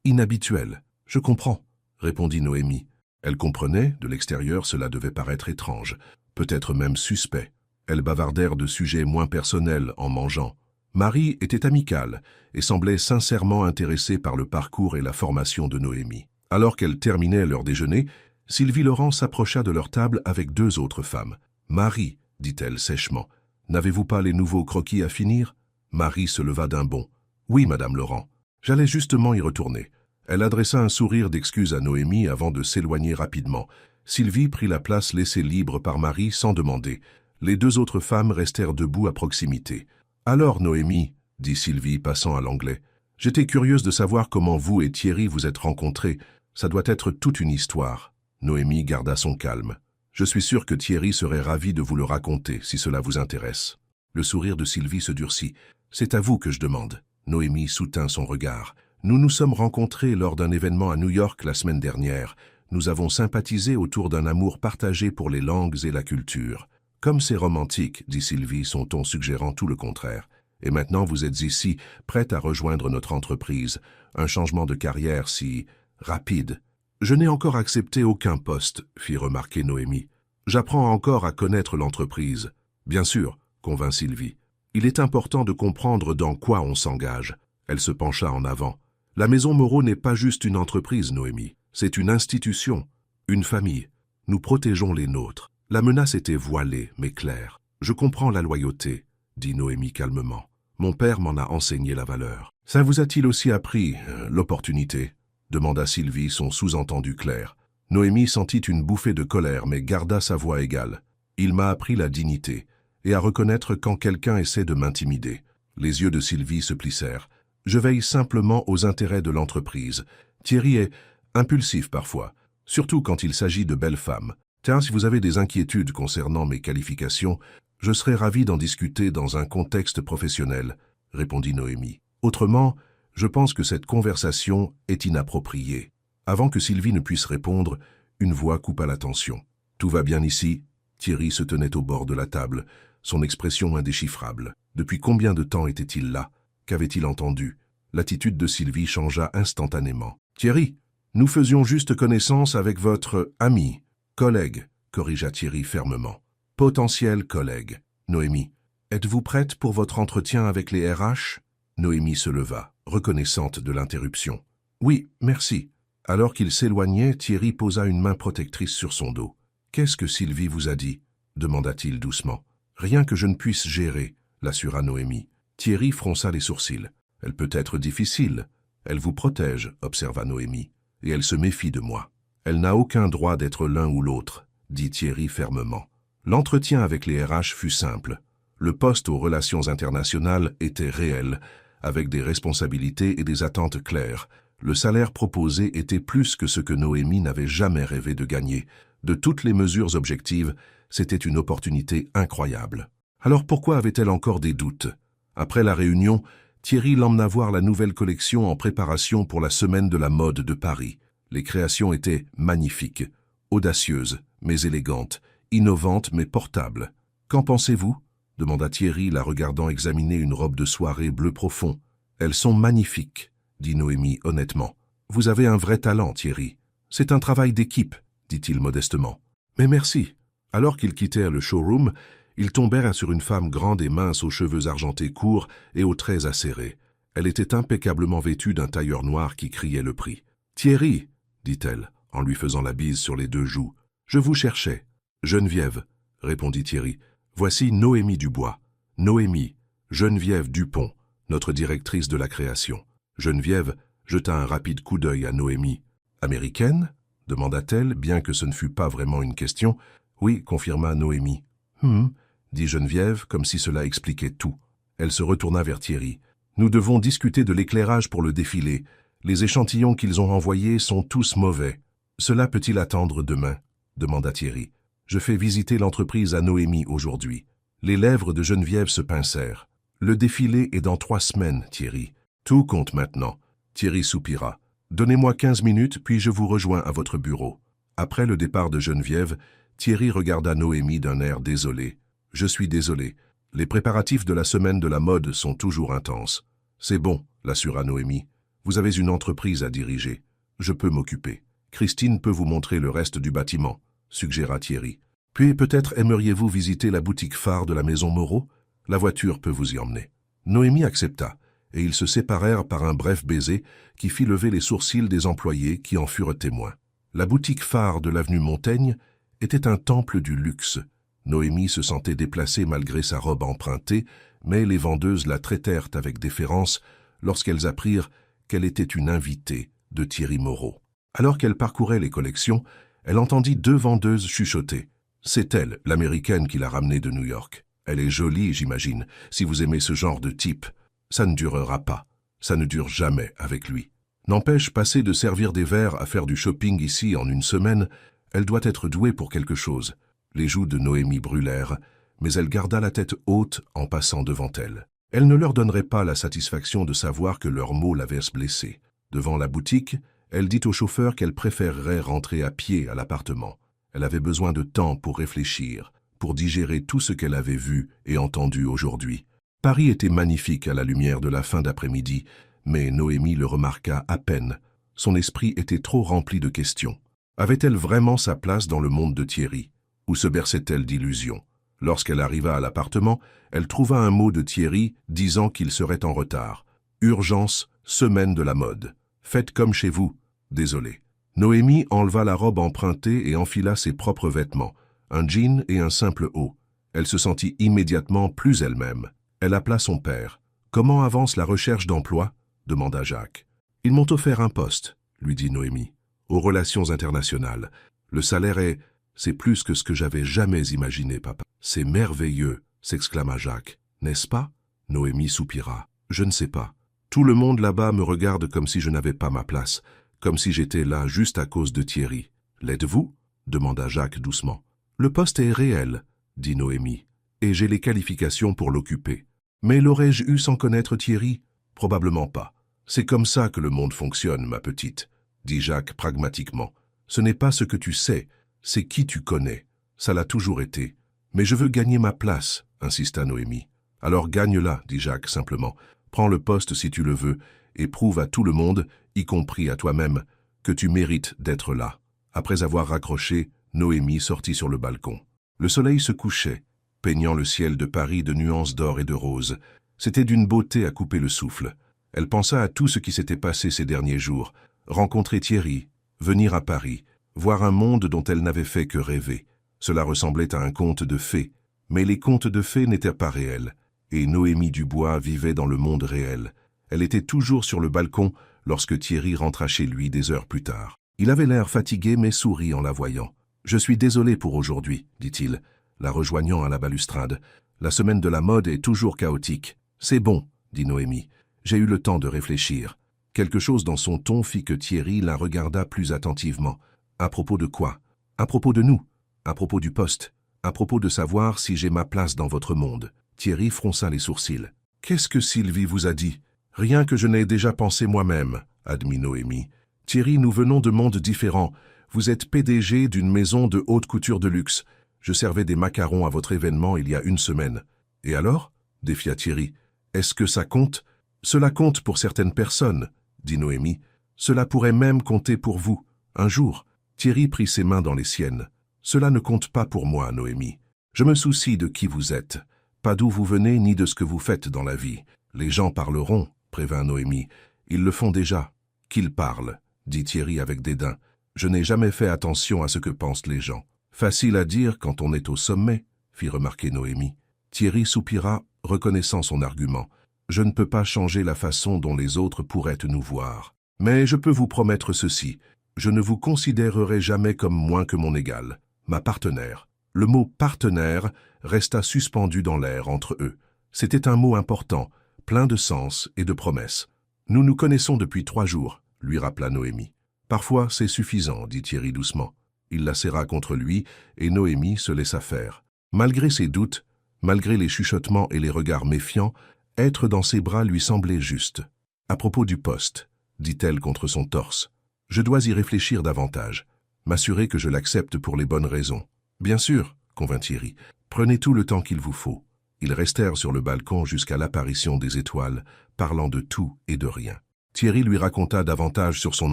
inhabituel. »« Je comprends, » répondit Noémie. Elle comprenait, de l'extérieur cela devait paraître étrange, peut-être même suspect. Elles bavardèrent de sujets moins personnels en mangeant. Marie était amicale et semblait sincèrement intéressée par le parcours et la formation de Noémie. Alors qu'elles terminaient leur déjeuner, Sylvie Laurent s'approcha de leur table avec deux autres femmes. « Marie, » dit-elle sèchement, « n'avez-vous pas les nouveaux croquis à finir ?» Marie se leva d'un bond. « Oui, Madame Laurent. J'allais justement y retourner. » Elle adressa un sourire d'excuse à Noémie avant de s'éloigner rapidement. Sylvie prit la place laissée libre par Marie sans demander. Les deux autres femmes restèrent debout à proximité. « Alors, Noémie, » dit Sylvie, passant à l'anglais, « j'étais curieuse de savoir comment vous et Thierry vous êtes rencontrés. Ça doit être toute une histoire. » Noémie garda son calme. « Je suis sûre que Thierry serait ravi de vous le raconter, si cela vous intéresse. » Le sourire de Sylvie se durcit. « C'est à vous que je demande. » Noémie soutint son regard. « Nous nous sommes rencontrés lors d'un événement à New York la semaine dernière. Nous avons sympathisé autour d'un amour partagé pour les langues et la culture. » « Comme c'est romantique, » dit Sylvie, son ton suggérant tout le contraire. « Et maintenant vous êtes ici, prête à rejoindre notre entreprise. Un changement de carrière si rapide. »« Je n'ai encore accepté aucun poste, » fit remarquer Noémie. « J'apprends encore à connaître l'entreprise. »« Bien sûr, » convint Sylvie. « Il est important de comprendre dans quoi on s'engage. » Elle se pencha en avant. « La Maison Moreau n'est pas juste une entreprise, Noémie. C'est une institution, une famille. Nous protégeons les nôtres. » La menace était voilée, mais claire. « Je comprends la loyauté, » dit Noémie calmement. « Mon père m'en a enseigné la valeur. »« Ça vous a-t-il aussi appris l'opportunité » demanda Sylvie, son sous-entendu clair. Noémie sentit une bouffée de colère, mais garda sa voix égale. « Il m'a appris la dignité, et à reconnaître quand quelqu'un essaie de m'intimider. » Les yeux de Sylvie se plissèrent. « Je veille simplement aux intérêts de l'entreprise. Thierry est impulsif parfois, surtout quand il s'agit de belles femmes. Tiens, si vous avez des inquiétudes concernant mes qualifications, je serais ravi d'en discuter dans un contexte professionnel, » répondit Noémie. « Autrement, je pense que cette conversation est inappropriée. » Avant que Sylvie ne puisse répondre, une voix coupa l'attention. « Tout va bien ici ?» Thierry se tenait au bord de la table, son expression indéchiffrable. Depuis combien de temps était-il là? Qu'avait-il entendu? L'attitude de Sylvie changea instantanément. « Thierry, nous faisions juste connaissance avec votre ami. » « Collègue, » corrigea Thierry fermement. « Potentiel collègue. » « Noémie, êtes-vous prête pour votre entretien avec les RH ?» Noémie se leva, reconnaissante de l'interruption. « Oui, merci. » Alors qu'il s'éloignait, Thierry posa une main protectrice sur son dos. « Qu'est-ce que Sylvie vous a dit ?» demanda-t-il doucement. « Rien que je ne puisse gérer, » l'assura Noémie. Thierry fronça les sourcils. « Elle peut être difficile. »« Elle vous protège, » observa Noémie. « Et elle se méfie de moi. » Elle n'a aucun droit d'être l'un ou l'autre, dit Thierry fermement. L'entretien avec les RH fut simple. Le poste aux relations internationales était réel, avec des responsabilités et des attentes claires. Le salaire proposé était plus que ce que Noémie n'avait jamais rêvé de gagner. De toutes les mesures objectives, c'était une opportunité incroyable. Alors pourquoi avait-elle encore des doutes? Après la réunion, Thierry l'emmena voir la nouvelle collection en préparation pour la semaine de la mode de Paris. Les créations étaient magnifiques, audacieuses mais élégantes, innovantes mais portables. « Qu'en pensez-vous » demanda Thierry, la regardant examiner une robe de soirée bleu profond. « Elles sont magnifiques » dit Noémie honnêtement. « Vous avez un vrai talent, Thierry. C'est un travail d'équipe, dit-il modestement. « Mais merci. » Alors qu'ils quittèrent le showroom, ils tombèrent sur une femme grande et mince aux cheveux argentés courts et aux traits acérés. Elle était impeccablement vêtue d'un tailleur noir qui criait le prix. « Thierry, » dit-elle, en lui faisant la bise sur les 2 joues. « Je vous cherchais. »« Geneviève, » répondit Thierry. « Voici Noémie Dubois. Noémie, Geneviève Dupont, notre directrice de la création. » Geneviève jeta un rapide coup d'œil à Noémie. « Américaine » demanda-t-elle, bien que ce ne fût pas vraiment une question. « Oui » confirma Noémie. « dit Geneviève, comme si cela expliquait tout. Elle se retourna vers Thierry. « Nous devons discuter de l'éclairage pour le défilé. Les échantillons qu'ils ont envoyés sont tous mauvais. Cela peut-il attendre demain ?» demanda Thierry. « Je fais visiter l'entreprise à Noémie aujourd'hui. » Les lèvres de Geneviève se pincèrent. « Le défilé est dans 3 semaines, Thierry. Tout compte maintenant. » Thierry soupira. « Donnez-moi 15 minutes, puis je vous rejoins à votre bureau. » Après le départ de Geneviève, Thierry regarda Noémie d'un air désolé. « Je suis désolé. Les préparatifs de la semaine de la mode sont toujours intenses. »« C'est bon, » l'assura Noémie. « Vous avez une entreprise à diriger. Je peux m'occuper. Christine peut vous montrer le reste du bâtiment, » suggéra Thierry. « Puis peut-être aimeriez-vous visiter la boutique phare de la maison Moreau? La voiture peut vous y emmener. » Noémie accepta, et ils se séparèrent par un bref baiser qui fit lever les sourcils des employés qui en furent témoins. La boutique phare de l'avenue Montaigne était un temple du luxe. Noémie se sentait déplacée malgré sa robe empruntée, mais les vendeuses la traitèrent avec déférence lorsqu'elles apprirent qu'elle était une invitée de Thierry Moreau. Alors qu'elle parcourait les collections, elle entendit 2 vendeuses chuchoter. C'est elle, l'américaine, qui l'a ramenée de New York. Elle est jolie, j'imagine, si vous aimez ce genre de type. Ça ne durera pas. Ça ne dure jamais avec lui. N'empêche, passer de servir des verres à faire du shopping ici en une semaine, elle doit être douée pour quelque chose. Les joues de Noémie brûlèrent, mais elle garda la tête haute en passant devant elle. Elle ne leur donnerait pas la satisfaction de savoir que leurs mots l'avaient blessée. Devant la boutique, elle dit au chauffeur qu'elle préférerait rentrer à pied à l'appartement. Elle avait besoin de temps pour réfléchir, pour digérer tout ce qu'elle avait vu et entendu aujourd'hui. Paris était magnifique à la lumière de la fin d'après-midi, mais Noémie le remarqua à peine. Son esprit était trop rempli de questions. Avait-elle vraiment sa place dans le monde de Thierry? Ou se berçait-elle d'illusions? Lorsqu'elle arriva à l'appartement, elle trouva un mot de Thierry disant qu'il serait en retard. Urgence, semaine de la mode. Faites comme chez vous. Désolé. Noémie enleva la robe empruntée et enfila ses propres vêtements, un jean et un simple haut. Elle se sentit immédiatement plus elle-même. Elle appela son père. « Comment avance la recherche d'emploi » demanda Jacques. « Ils m'ont offert un poste, » lui dit Noémie. « Aux relations internationales. Le salaire est... C'est plus que ce que j'avais jamais imaginé, papa. »« C'est merveilleux » s'exclama Jacques. « N'est-ce pas » Noémie soupira. « Je ne sais pas. Tout le monde là-bas me regarde comme si je n'avais pas ma place, comme si j'étais là juste à cause de Thierry. L'êtes-vous » demanda Jacques doucement. « Le poste est réel, » dit Noémie, « et j'ai les qualifications pour l'occuper. Mais l'aurais-je eu sans connaître Thierry? Probablement pas. C'est comme ça que le monde fonctionne, ma petite, » dit Jacques pragmatiquement. « Ce n'est pas ce que tu sais, c'est qui tu connais. Ça l'a toujours été. Mais je veux gagner ma place, » insista Noémie. « Alors gagne-la, » dit Jacques simplement. « Prends le poste si tu le veux, et prouve à tout le monde, y compris à toi-même, que tu mérites d'être là. » Après avoir raccroché, Noémie sortit sur le balcon. Le soleil se couchait, peignant le ciel de Paris de nuances d'or et de rose. C'était d'une beauté à couper le souffle. Elle pensa à tout ce qui s'était passé ces derniers jours. Rencontrer Thierry, venir à Paris, voir un monde dont elle n'avait fait que rêver. Cela ressemblait à un conte de fées, mais les contes de fées n'étaient pas réels, et Noémie Dubois vivait dans le monde réel. Elle était toujours sur le balcon lorsque Thierry rentra chez lui des heures plus tard. Il avait l'air fatigué mais sourit en la voyant. « Je suis désolé pour aujourd'hui, dit-il, la rejoignant à la balustrade. La semaine de la mode est toujours chaotique. C'est bon, dit Noémie. J'ai eu le temps de réfléchir. Quelque chose dans son ton fit que Thierry la regarda plus attentivement. À propos de quoi? À propos de nous. À propos du poste. À propos de savoir si j'ai ma place dans votre monde. Thierry fronça les sourcils. Qu'est-ce que Sylvie vous a dit? Rien que je n'ai déjà pensé moi-même, admit Noémie. Thierry, nous venons de mondes différents. Vous êtes PDG d'une maison de haute couture de luxe. Je servais des macarons à votre événement il y a une semaine. Et alors? Défia Thierry. Est-ce que ça compte? Cela compte pour certaines personnes, dit Noémie. Cela pourrait même compter pour vous. Un jour, Thierry prit ses mains dans les siennes. Cela ne compte pas pour moi, Noémie. Je me soucie de qui vous êtes. Pas d'où vous venez ni de ce que vous faites dans la vie. Les gens parleront, prévint Noémie. Ils le font déjà. Qu'ils parlent, dit Thierry avec dédain. Je n'ai jamais fait attention à ce que pensent les gens. Facile à dire quand on est au sommet, fit remarquer Noémie. Thierry soupira, reconnaissant son argument. Je ne peux pas changer la façon dont les autres pourraient nous voir. Mais je peux vous promettre ceci. Je ne vous considérerai jamais comme moins que mon égal, ma partenaire. Le mot « partenaire » resta suspendu dans l'air entre eux. C'était un mot important, plein de sens et de promesses. « Nous nous connaissons depuis 3 jours », lui rappela Noémie. « Parfois, c'est suffisant, » dit Thierry doucement. Il la serra contre lui et Noémie se laissa faire. Malgré ses doutes, malgré les chuchotements et les regards méfiants, être dans ses bras lui semblait juste. « À propos du poste, » dit-elle contre son torse. « Je dois y réfléchir davantage, m'assurer que je l'accepte pour les bonnes raisons. »« Bien sûr, » convint Thierry. « Prenez tout le temps qu'il vous faut. » Ils restèrent sur le balcon jusqu'à l'apparition des étoiles, parlant de tout et de rien. Thierry lui raconta davantage sur son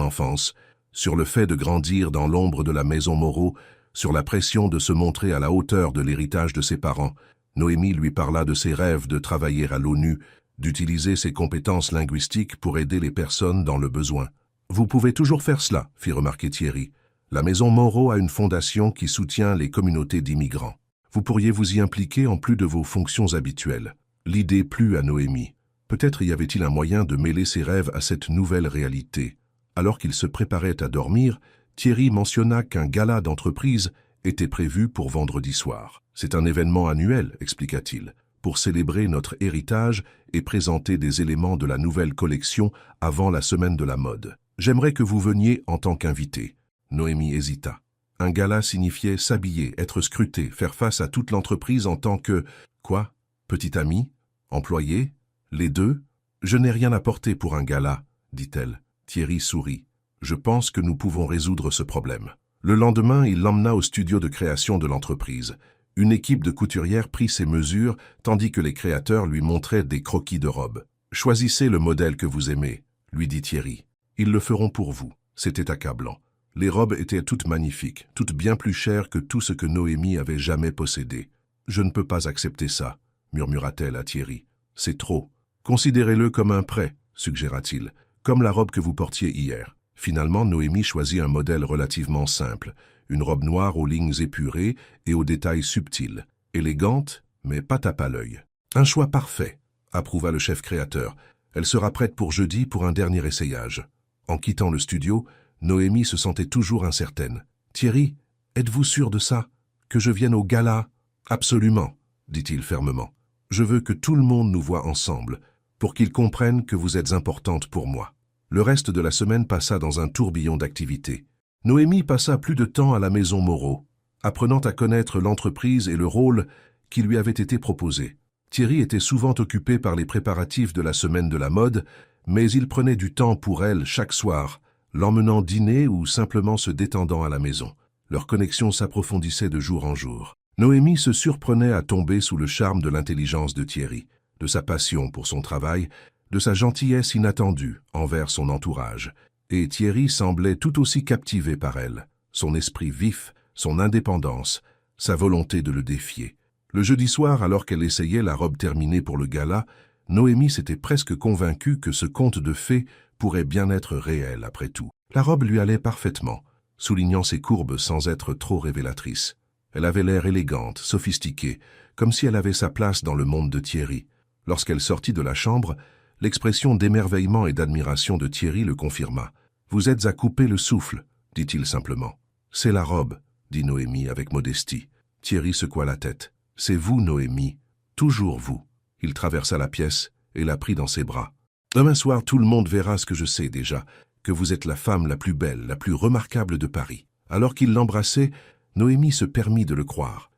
enfance, sur le fait de grandir dans l'ombre de la maison Moreau, sur la pression de se montrer à la hauteur de l'héritage de ses parents. Noémie lui parla de ses rêves de travailler à l'ONU, d'utiliser ses compétences linguistiques pour aider les personnes dans le besoin. « Vous pouvez toujours faire cela, » fit remarquer Thierry. « La maison Moreau a une fondation qui soutient les communautés d'immigrants. Vous pourriez vous y impliquer en plus de vos fonctions habituelles. » L'idée plut à Noémie. Peut-être y avait-il un moyen de mêler ses rêves à cette nouvelle réalité. Alors qu'il se préparait à dormir, Thierry mentionna qu'un gala d'entreprise était prévu pour vendredi soir. « C'est un événement annuel, » expliqua-t-il, « pour célébrer notre héritage et présenter des éléments de la nouvelle collection avant la semaine de la mode. J'aimerais que vous veniez en tant qu'invité. » Noémie hésita. Un gala signifiait s'habiller, être scruté, faire face à toute l'entreprise en tant que... Quoi? Petit ami? Employé? Les deux? Je n'ai rien apporté pour un gala, dit-elle. Thierry sourit. Je pense que nous pouvons résoudre ce problème. Le lendemain, il l'emmena au studio de création de l'entreprise. Une équipe de couturières prit ses mesures, tandis que les créateurs lui montraient des croquis de robes. « Choisissez le modèle que vous aimez, » lui dit Thierry. « Ils le feront pour vous. » C'était accablant. Les robes étaient toutes magnifiques, toutes bien plus chères que tout ce que Noémie avait jamais possédé. « Je ne peux pas accepter ça, » murmura-t-elle à Thierry. « C'est trop. Considérez-le comme un prêt, » suggéra-t-il, « comme la robe que vous portiez hier. » Finalement, Noémie choisit un modèle relativement simple, une robe noire aux lignes épurées et aux détails subtils, élégante, mais pas tape à l'œil. « Un choix parfait, » approuva le chef créateur. « Elle sera prête pour jeudi pour un dernier essayage. » En quittant le studio, Noémie se sentait toujours incertaine. « Thierry, êtes-vous sûr de ça? Que je vienne au gala? »« Absolument, » dit-il fermement. « Je veux que tout le monde nous voit ensemble, pour qu'ils comprennent que vous êtes importante pour moi. » Le reste de la semaine passa dans un tourbillon d'activités. Noémie passa plus de temps à la maison Moreau, apprenant à connaître l'entreprise et le rôle qui lui avait été proposé. Thierry était souvent occupé par les préparatifs de la semaine de la mode, mais il prenait du temps pour elle chaque soir, l'emmenant dîner ou simplement se détendant à la maison. Leur connexion s'approfondissait de jour en jour. Noémie se surprenait à tomber sous le charme de l'intelligence de Thierry, de sa passion pour son travail, de sa gentillesse inattendue envers son entourage. Et Thierry semblait tout aussi captivé par elle, son esprit vif, son indépendance, sa volonté de le défier. Le jeudi soir, alors qu'elle essayait la robe terminée pour le gala, Noémie s'était presque convaincue que ce conte de fées pourrait bien être réel après tout. La robe lui allait parfaitement, soulignant ses courbes sans être trop révélatrice. Elle avait l'air élégante, sophistiquée, comme si elle avait sa place dans le monde de Thierry. Lorsqu'elle sortit de la chambre, l'expression d'émerveillement et d'admiration de Thierry le confirma. « Vous êtes à couper le souffle, » dit-il simplement. C'est la robe, dit Noémie avec modestie. Thierry secoua la tête. C'est vous, Noémie, toujours vous. Il traversa la pièce et la prit dans ses bras. Demain soir, tout le monde verra ce que je sais déjà, que vous êtes la femme la plus belle, la plus remarquable de Paris. Alors qu'il l'embrassait, Noémie se permit de croire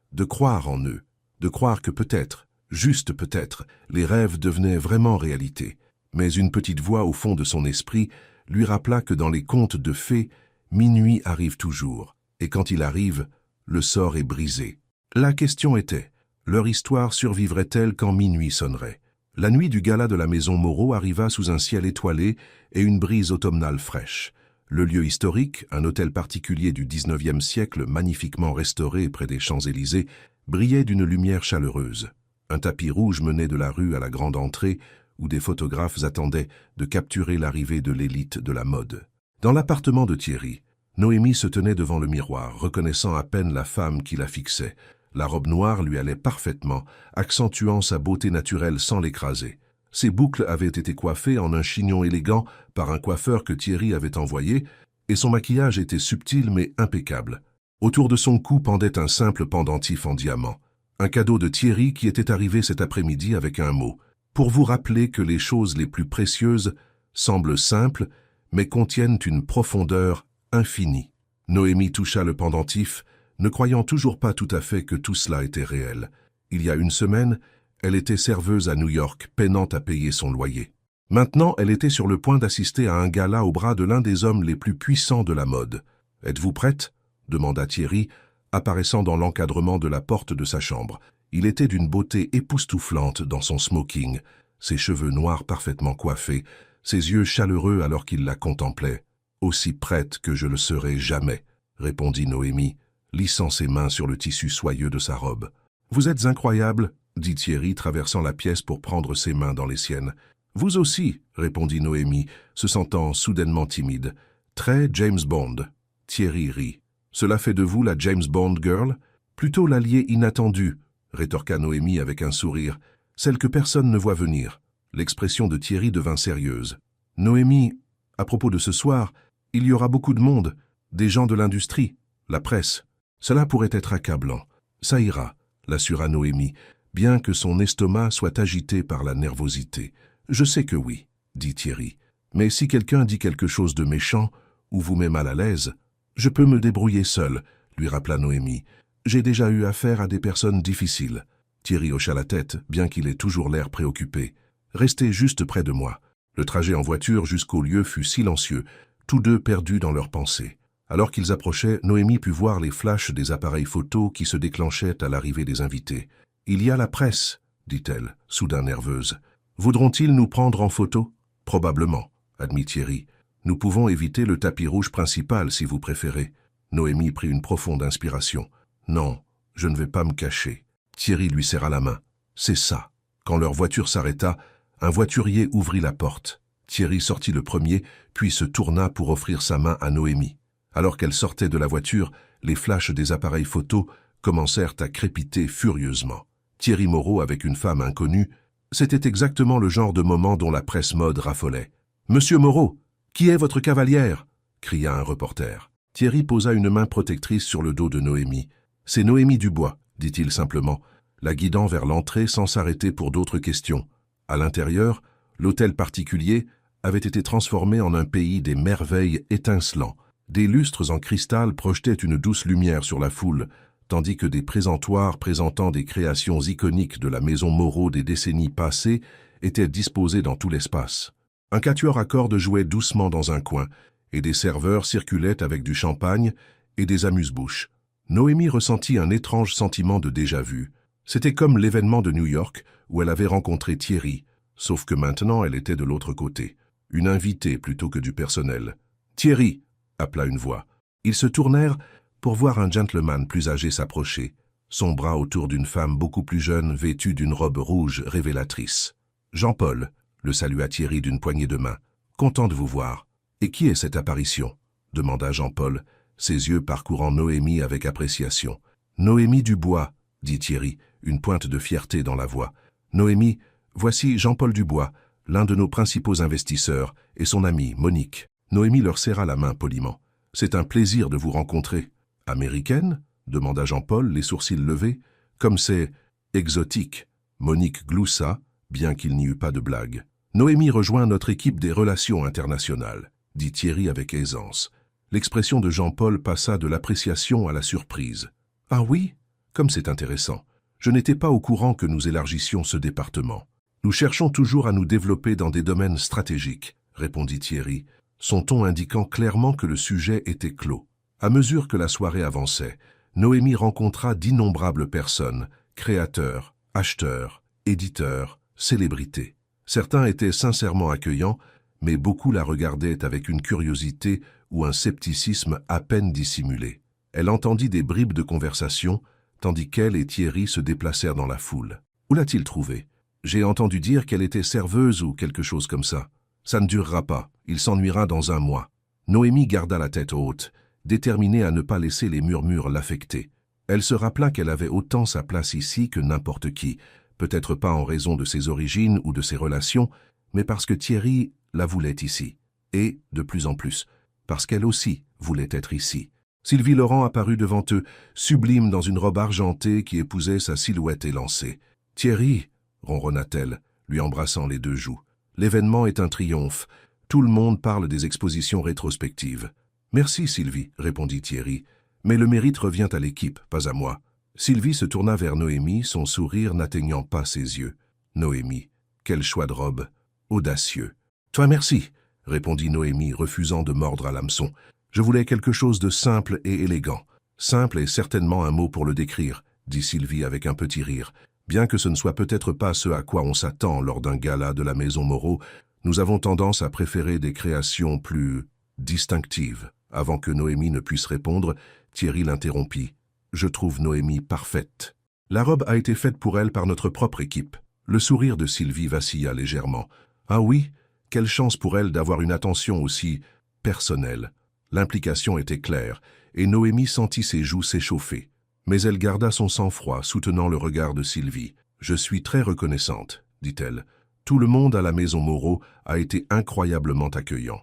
en eux, de croire que peut-être, juste peut-être, les rêves devenaient vraiment réalité. Mais une petite voix au fond de son esprit lui rappela que dans les contes de fées, minuit arrive toujours, et quand il arrive, le sort est brisé. La question était, leur histoire survivrait-elle quand minuit sonnerait? La nuit du gala de la maison Moreau arriva sous un ciel étoilé et une brise automnale fraîche. Le lieu historique, un hôtel particulier du XIXe siècle magnifiquement restauré près des Champs-Élysées, brillait d'une lumière chaleureuse. Un tapis rouge menait de la rue à la grande entrée, où des photographes attendaient de capturer l'arrivée de l'élite de la mode. Dans l'appartement de Thierry, Noémie se tenait devant le miroir, reconnaissant à peine la femme qui la fixait. La robe noire lui allait parfaitement, accentuant sa beauté naturelle sans l'écraser. Ses boucles avaient été coiffées en un chignon élégant par un coiffeur que Thierry avait envoyé, et son maquillage était subtil mais impeccable. Autour de son cou pendait un simple pendentif en diamant. Un cadeau de Thierry qui était arrivé cet après-midi avec un mot. Pour vous rappeler que les choses les plus précieuses semblent simples, mais contiennent une profondeur infinie. Noémie toucha le pendentif, ne croyant toujours pas tout à fait que tout cela était réel. Il y a une semaine, elle était serveuse à New York, peinant à payer son loyer. Maintenant, elle était sur le point d'assister à un gala au bras de l'un des hommes les plus puissants de la mode. « Êtes-vous prête ?» demanda Thierry, apparaissant dans l'encadrement de la porte de sa chambre. Il était d'une beauté époustouflante dans son smoking, ses cheveux noirs parfaitement coiffés, ses yeux chaleureux alors qu'il la contemplait. « Aussi prête que je le serai jamais », répondit Noémie, lissant ses mains sur le tissu soyeux de sa robe. « Vous êtes incroyable », dit Thierry, traversant la pièce pour prendre ses mains dans les siennes. « Vous aussi », répondit Noémie, se sentant soudainement timide. « Très James Bond. » Thierry rit. « Cela fait de vous la James Bond girl ?»« Plutôt l'allié inattendu, » rétorqua Noémie avec un sourire, « celle que personne ne voit venir. » L'expression de Thierry devint sérieuse. « Noémie, à propos de ce soir, il y aura beaucoup de monde, des gens de l'industrie, la presse. Cela pourrait être accablant. Ça ira, l'assura Noémie, bien que son estomac soit agité par la nervosité. Je sais que oui, dit Thierry. Mais si quelqu'un dit quelque chose de méchant, ou vous met mal à l'aise, je peux me débrouiller seul, lui rappela Noémie. J'ai déjà eu affaire à des personnes difficiles. Thierry hocha la tête, bien qu'il ait toujours l'air préoccupé. Restez juste près de moi. Le trajet en voiture jusqu'au lieu fut silencieux, tous deux perdus dans leurs pensées. Alors qu'ils approchaient, Noémie put voir les flashs des appareils photos qui se déclenchaient à l'arrivée des invités. « Il y a la presse, » dit-elle, soudain nerveuse. « Voudront-ils nous prendre en photo ?»« Probablement, » admit Thierry. « Nous pouvons éviter le tapis rouge principal si vous préférez. » Noémie prit une profonde inspiration. « Non, je ne vais pas me cacher. » Thierry lui serra la main. « C'est ça. » Quand leur voiture s'arrêta, un voiturier ouvrit la porte. Thierry sortit le premier, puis se tourna pour offrir sa main à Noémie. Alors qu'elle sortait de la voiture, les flashs des appareils photos commencèrent à crépiter furieusement. Thierry Moreau avec une femme inconnue, c'était exactement le genre de moment dont la presse mode raffolait. « Monsieur Moreau, qui est votre cavalière ?» cria un reporter. Thierry posa une main protectrice sur le dos de Noémie. « C'est Noémie Dubois, » dit-il simplement, la guidant vers l'entrée sans s'arrêter pour d'autres questions. À l'intérieur, l'hôtel particulier avait été transformé en un pays des merveilles étincelants. Des lustres en cristal projetaient une douce lumière sur la foule, tandis que des présentoirs présentant des créations iconiques de la maison Moreau des décennies passées étaient disposés dans tout l'espace. Un quatuor à cordes jouait doucement dans un coin, et des serveurs circulaient avec du champagne et des amuse-bouches. Noémie ressentit un étrange sentiment de déjà-vu. C'était comme l'événement de New York où elle avait rencontré Thierry, sauf que maintenant elle était de l'autre côté, une invitée plutôt que du personnel. « Thierry !» appela une voix. Ils se tournèrent pour voir un gentleman plus âgé s'approcher, son bras autour d'une femme beaucoup plus jeune vêtue d'une robe rouge révélatrice. « Jean-Paul !» le salua Thierry d'une poignée de main. « Content de vous voir. »« Et qui est cette apparition ?» demanda Jean-Paul, ses yeux parcourant Noémie avec appréciation. « Noémie Dubois !» dit Thierry, une pointe de fierté dans la voix. « Noémie, voici Jean-Paul Dubois, l'un de nos principaux investisseurs, et son amie, Monique. » Noémie leur serra la main poliment. « C'est un plaisir de vous rencontrer. Américaine? Demanda Jean-Paul, les sourcils levés. Comme c'est exotique. Monique gloussa, bien qu'il n'y eut pas de blague. Noémie rejoint notre équipe des relations internationales, dit Thierry avec aisance. L'expression de Jean-Paul passa de l'appréciation à la surprise. Ah oui? Comme c'est intéressant. Je n'étais pas au courant que nous élargissions ce département. Nous cherchons toujours à nous développer dans des domaines stratégiques, répondit Thierry, son ton indiquant clairement que le sujet était clos. À mesure que la soirée avançait, Noémie rencontra d'innombrables personnes, créateurs, acheteurs, éditeurs, célébrités. Certains étaient sincèrement accueillants, mais beaucoup la regardaient avec une curiosité ou un scepticisme à peine dissimulé. Elle entendit des bribes de conversation, tandis qu'elle et Thierry se déplacèrent dans la foule. Où l'a-t-il trouvée? J'ai entendu dire qu'elle était serveuse ou quelque chose comme ça. Ça ne durera pas, il s'ennuiera dans un mois. Noémie garda la tête haute, déterminée à ne pas laisser les murmures l'affecter. Elle se rappela qu'elle avait autant sa place ici que n'importe qui, peut-être pas en raison de ses origines ou de ses relations, mais parce que Thierry la voulait ici. Et, de plus en plus, parce qu'elle aussi voulait être ici. Sylvie Laurent apparut devant eux, sublime dans une robe argentée qui épousait sa silhouette élancée. « Thierry !» ronronna-t-elle, lui embrassant les deux joues. « L'événement est un triomphe. Tout le monde parle des expositions rétrospectives. »« Merci, Sylvie, » répondit Thierry. « Mais le mérite revient à l'équipe, pas à moi. » Sylvie se tourna vers Noémie, son sourire n'atteignant pas ses yeux. « Noémie, quel choix de robe. Audacieux. »« Toi merci, » répondit Noémie, refusant de mordre à l'hameçon. « Je voulais quelque chose de simple et élégant. »« Simple est certainement un mot pour le décrire, » dit Sylvie avec un petit rire. « Bien que ce ne soit peut-être pas ce à quoi on s'attend lors d'un gala de la Maison Moreau, nous avons tendance à préférer des créations plus distinctives. » Avant que Noémie ne puisse répondre, Thierry l'interrompit. « Je trouve Noémie parfaite. » La robe a été faite pour elle par notre propre équipe. Le sourire de Sylvie vacilla légèrement. « Ah oui? Quelle chance pour elle d'avoir une attention aussi personnelle. » L'implication était claire, et Noémie sentit ses joues s'échauffer. Mais elle garda son sang-froid, soutenant le regard de Sylvie. « Je suis très reconnaissante, » dit-elle. « Tout le monde à la Maison Moreau a été incroyablement accueillant. »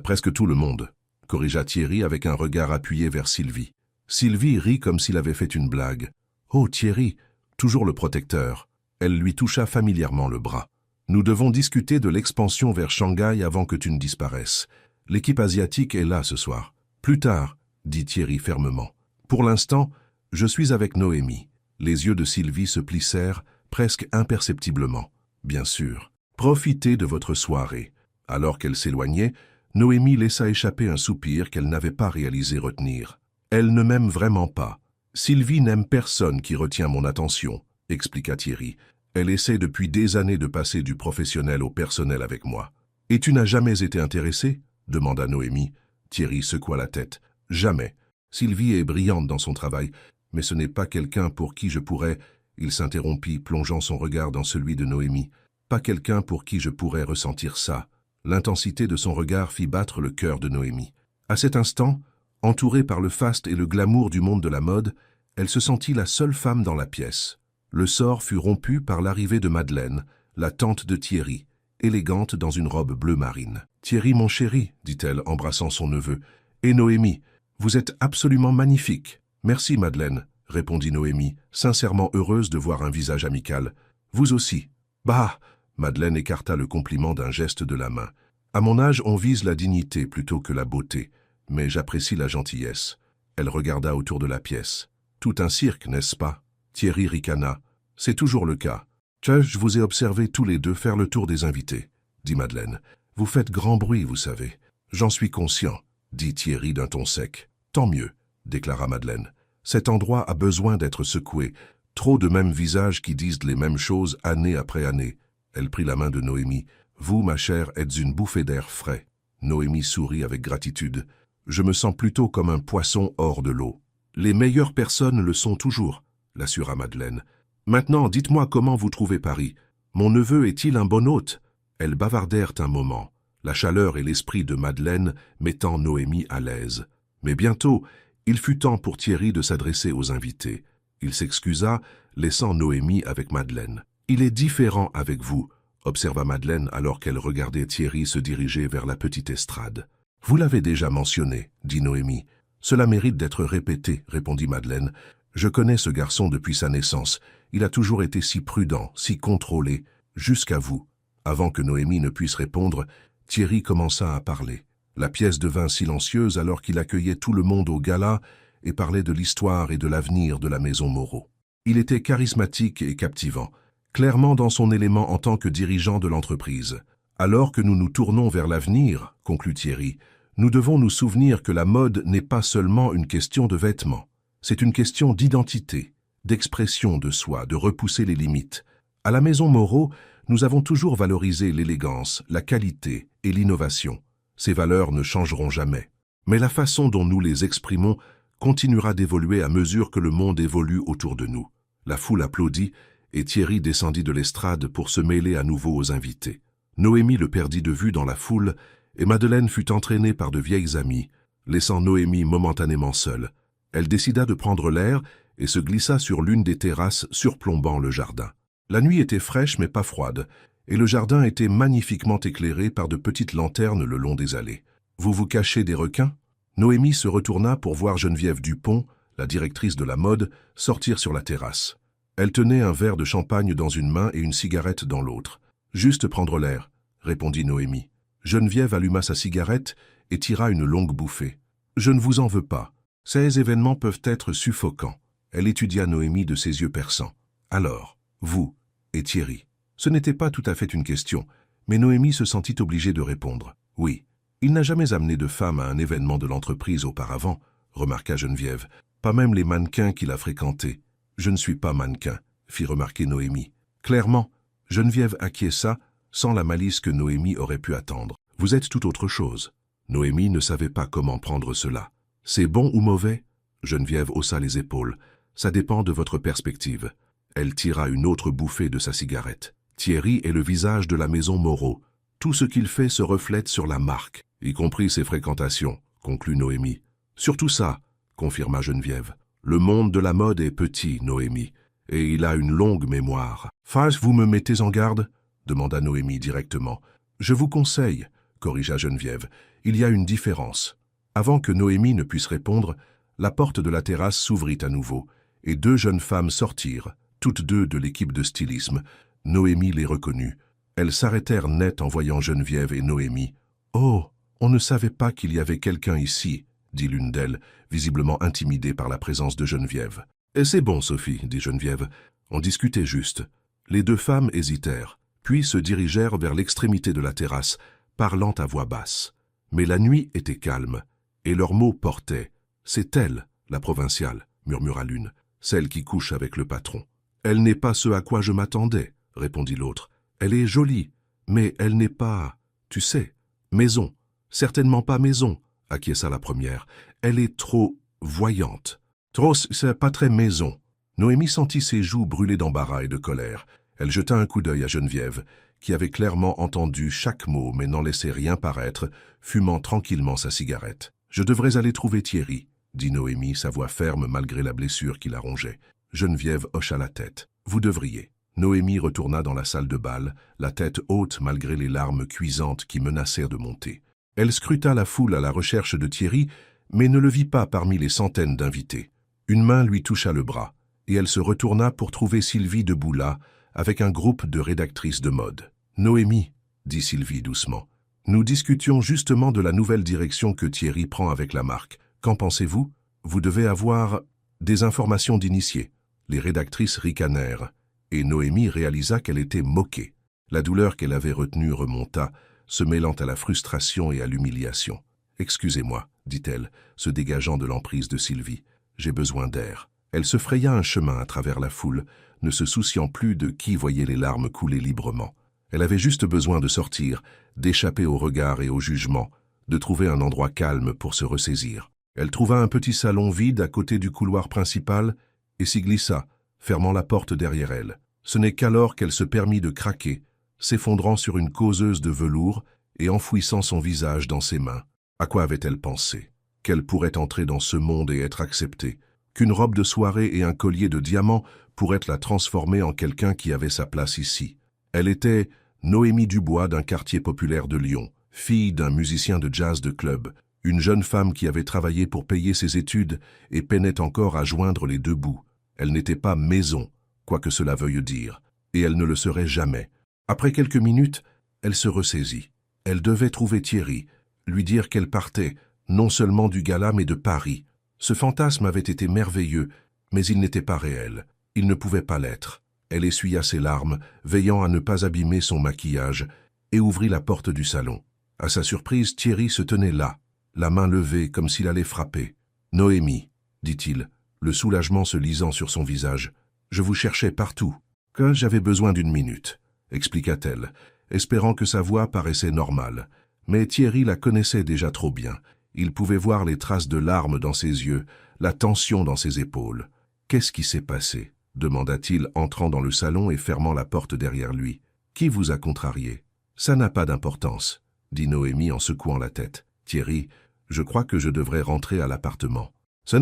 Presque tout le monde, corrigea Thierry avec un regard appuyé vers Sylvie. Sylvie rit comme s'il avait fait une blague. « Oh, Thierry, toujours le protecteur. » Elle lui toucha familièrement le bras. « Nous devons discuter de l'expansion vers Shanghai avant que tu ne disparaisses. L'équipe asiatique est là ce soir. »« Plus tard, » dit Thierry fermement. « Pour l'instant, je suis avec Noémie. » Les yeux de Sylvie se plissèrent, presque imperceptiblement. « Bien sûr. Profitez de votre soirée. » Alors qu'elle s'éloignait, Noémie laissa échapper un soupir qu'elle n'avait pas réalisé retenir. « Elle ne m'aime vraiment pas. Sylvie n'aime personne qui retient mon attention, » expliqua Thierry. « Elle essaie depuis des années de passer du professionnel au personnel avec moi. »« Et tu n'as jamais été intéressé ?» demanda Noémie. Thierry secoua la tête. « Jamais. Sylvie est brillante dans son travail, mais ce n'est pas quelqu'un pour qui je pourrais... » Il s'interrompit, plongeant son regard dans celui de Noémie. « Pas quelqu'un pour qui je pourrais ressentir ça. » L'intensité de son regard fit battre le cœur de Noémie. À cet instant, entourée par le faste et le glamour du monde de la mode, elle se sentit la seule femme dans la pièce. Le sort fut rompu par l'arrivée de Madeleine, la tante de Thierry, élégante dans une robe bleu marine. « Thierry, mon chéri, » dit-elle, embrassant son neveu, « et Noémie, vous êtes absolument magnifique. »« Merci, Madeleine, » répondit Noémie, sincèrement heureuse de voir un visage amical. « Vous aussi. »« Bah !» Madeleine écarta le compliment d'un geste de la main. « À mon âge, on vise la dignité plutôt que la beauté, mais j'apprécie la gentillesse. » Elle regarda autour de la pièce. « Tout un cirque, n'est-ce pas ?» Thierry ricana. « C'est toujours le cas. »« Je vous ai observé tous les deux faire le tour des invités, » dit Madeleine. « Vous faites grand bruit, vous savez. »« J'en suis conscient, » dit Thierry d'un ton sec. « Tant mieux, » déclara Madeleine. « Cet endroit a besoin d'être secoué. Trop de mêmes visages qui disent les mêmes choses année après année. » Elle prit la main de Noémie. « Vous, ma chère, êtes une bouffée d'air frais. » Noémie sourit avec gratitude. « Je me sens plutôt comme un poisson hors de l'eau. »« Les meilleures personnes le sont toujours, » l'assura Madeleine. « Maintenant, dites-moi comment vous trouvez Paris. Mon neveu est-il un bon hôte ?» Elles bavardèrent un moment, la chaleur et l'esprit de Madeleine mettant Noémie à l'aise. Mais bientôt, il fut temps pour Thierry de s'adresser aux invités. Il s'excusa, laissant Noémie avec Madeleine. « Il est différent avec vous, » observa Madeleine alors qu'elle regardait Thierry se diriger vers la petite estrade. Vous l'avez déjà mentionné, dit Noémie. Cela mérite d'être répété, répondit Madeleine. Je connais ce garçon depuis sa naissance. Il a toujours été si prudent, si contrôlé, jusqu'à vous. Avant que Noémie ne puisse répondre, Thierry commença à parler. La pièce devint silencieuse alors qu'il accueillait tout le monde au gala et parlait de l'histoire et de l'avenir de la maison Moreau. Il était charismatique et captivant, clairement dans son élément en tant que dirigeant de l'entreprise. Alors que nous nous tournons vers l'avenir, conclut Thierry, nous devons nous souvenir que la mode n'est pas seulement une question de vêtements. C'est une question d'identité, d'expression de soi, de repousser les limites. À la maison Moreau, nous avons toujours valorisé l'élégance, la qualité et l'innovation. Ces valeurs ne changeront jamais. Mais la façon dont nous les exprimons continuera d'évoluer à mesure que le monde évolue autour de nous. La foule applaudit et Thierry descendit de l'estrade pour se mêler à nouveau aux invités. Noémie le perdit de vue dans la foule et Madeleine fut entraînée par de vieilles amies, laissant Noémie momentanément seule. Elle décida de prendre l'air et se glissa sur l'une des terrasses surplombant le jardin. La nuit était fraîche mais pas froide, et le jardin était magnifiquement éclairé par de petites lanternes le long des allées. « Vous vous cachez des requins ?» Noémie se retourna pour voir Geneviève Dupont, la directrice de la mode, sortir sur la terrasse. Elle tenait un verre de champagne dans une main et une cigarette dans l'autre. « Juste prendre l'air », répondit Noémie. Geneviève alluma sa cigarette et tira une longue bouffée. « Je ne vous en veux pas. Ces événements peuvent être suffocants. » Elle étudia Noémie de ses yeux perçants. « Alors, vous et Thierry. » Ce n'était pas tout à fait une question, mais Noémie se sentit obligée de répondre. « Oui. Il n'a jamais amené de femme à un événement de l'entreprise auparavant, » remarqua Geneviève. « Pas même les mannequins qu'il a fréquentés. »« Je ne suis pas mannequin, » fit remarquer Noémie. Clairement, Geneviève acquiesça, sans la malice que Noémie aurait pu attendre. « Vous êtes tout autre chose. » Noémie ne savait pas comment prendre cela. « C'est bon ou mauvais ?» Geneviève haussa les épaules. « Ça dépend de votre perspective. » Elle tira une autre bouffée de sa cigarette. Thierry est le visage de la maison Moreau. Tout ce qu'il fait se reflète sur la marque, y compris ses fréquentations, conclut Noémie. Surtout ça, confirma Geneviève. Le monde de la mode est petit, Noémie, et il a une longue mémoire. Face, vous me mettez en garde ? Demanda Noémie directement. Je vous conseille, corrigea Geneviève. Il y a une différence. Avant que Noémie ne puisse répondre, la porte de la terrasse s'ouvrit à nouveau, et deux jeunes femmes sortirent, toutes deux de l'équipe de stylisme. Noémie les reconnut. Elles s'arrêtèrent net en voyant Geneviève et Noémie. « Oh, on ne savait pas qu'il y avait quelqu'un ici, » dit l'une d'elles, visiblement intimidée par la présence de Geneviève. « Et c'est bon, Sophie, » dit Geneviève. On discutait juste. Les deux femmes hésitèrent, puis se dirigèrent vers l'extrémité de la terrasse, parlant à voix basse. Mais la nuit était calme, et leurs mots portaient. « C'est elle, la provinciale, » murmura l'une, « celle qui couche avec le patron. »« Elle n'est pas ce à quoi je m'attendais, » répondit l'autre. « Elle est jolie, mais elle n'est pas, tu sais, maison. Certainement pas maison, » acquiesça la première. « Elle est trop voyante. Trop, c'est pas très maison. » Noémie sentit ses joues brûler d'embarras et de colère. Elle jeta un coup d'œil à Geneviève, qui avait clairement entendu chaque mot mais n'en laissait rien paraître, fumant tranquillement sa cigarette. « Je devrais aller trouver Thierry, » dit Noémie, sa voix ferme malgré la blessure qui la rongeait. Geneviève hocha la tête. « Vous devriez. » Noémie retourna dans la salle de bal, la tête haute malgré les larmes cuisantes qui menacèrent de monter. Elle scruta la foule à la recherche de Thierry, mais ne le vit pas parmi les centaines d'invités. Une main lui toucha le bras, et elle se retourna pour trouver Sylvie debout là, avec un groupe de rédactrices de mode. « Noémie, » dit Sylvie doucement, « nous discutions justement de la nouvelle direction que Thierry prend avec la marque. Qu'en pensez-vous ? Vous devez avoir des informations d'initiés. » Les rédactrices ricanèrent, et Noémie réalisa qu'elle était moquée. La douleur qu'elle avait retenue remonta, se mêlant à la frustration et à l'humiliation. « Excusez-moi, » dit-elle, se dégageant de l'emprise de Sylvie. « J'ai besoin d'air. » Elle se fraya un chemin à travers la foule, ne se souciant plus de qui voyait les larmes couler librement. Elle avait juste besoin de sortir, d'échapper au regard et au jugement, de trouver un endroit calme pour se ressaisir. Elle trouva un petit salon vide à côté du couloir principal et s'y glissa, fermant la porte derrière elle. Ce n'est qu'alors qu'elle se permit de craquer, s'effondrant sur une causeuse de velours et enfouissant son visage dans ses mains. À quoi avait-elle pensé? Qu'elle pourrait entrer dans ce monde et être acceptée, qu'une robe de soirée et un collier de diamants pourraient la transformer en quelqu'un qui avait sa place ici. Elle était Noémie Dubois d'un quartier populaire de Lyon, fille d'un musicien de jazz de club, une jeune femme qui avait travaillé pour payer ses études et peinait encore à joindre les deux bouts. Elle n'était pas maison, quoi que cela veuille dire, et elle ne le serait jamais. Après quelques minutes, elle se ressaisit. Elle devait trouver Thierry, lui dire qu'elle partait, non seulement du gala mais de Paris. Ce fantasme avait été merveilleux, mais il n'était pas réel. Il ne pouvait pas l'être. Elle essuya ses larmes, veillant à ne pas abîmer son maquillage, et ouvrit la porte du salon. À sa surprise, Thierry se tenait là, la main levée comme s'il allait frapper. « Noémie, dit-il, le soulagement se lisant sur son visage. Je vous cherchais partout. Que j'avais besoin d'une minute, expliqua-t-elle, espérant que sa voix paraissait normale. Mais Thierry la connaissait déjà trop bien. Il pouvait voir les traces de larmes dans ses yeux, la tension dans ses épaules. « Qu'est-ce qui s'est passé ?» demanda-t-il, entrant dans le salon et fermant la porte derrière lui. « Qui vous a contrarié ?»« Ça n'a pas d'importance, » dit Noémie en secouant la tête. « Thierry, je crois que je devrais rentrer à l'appartement. »« Je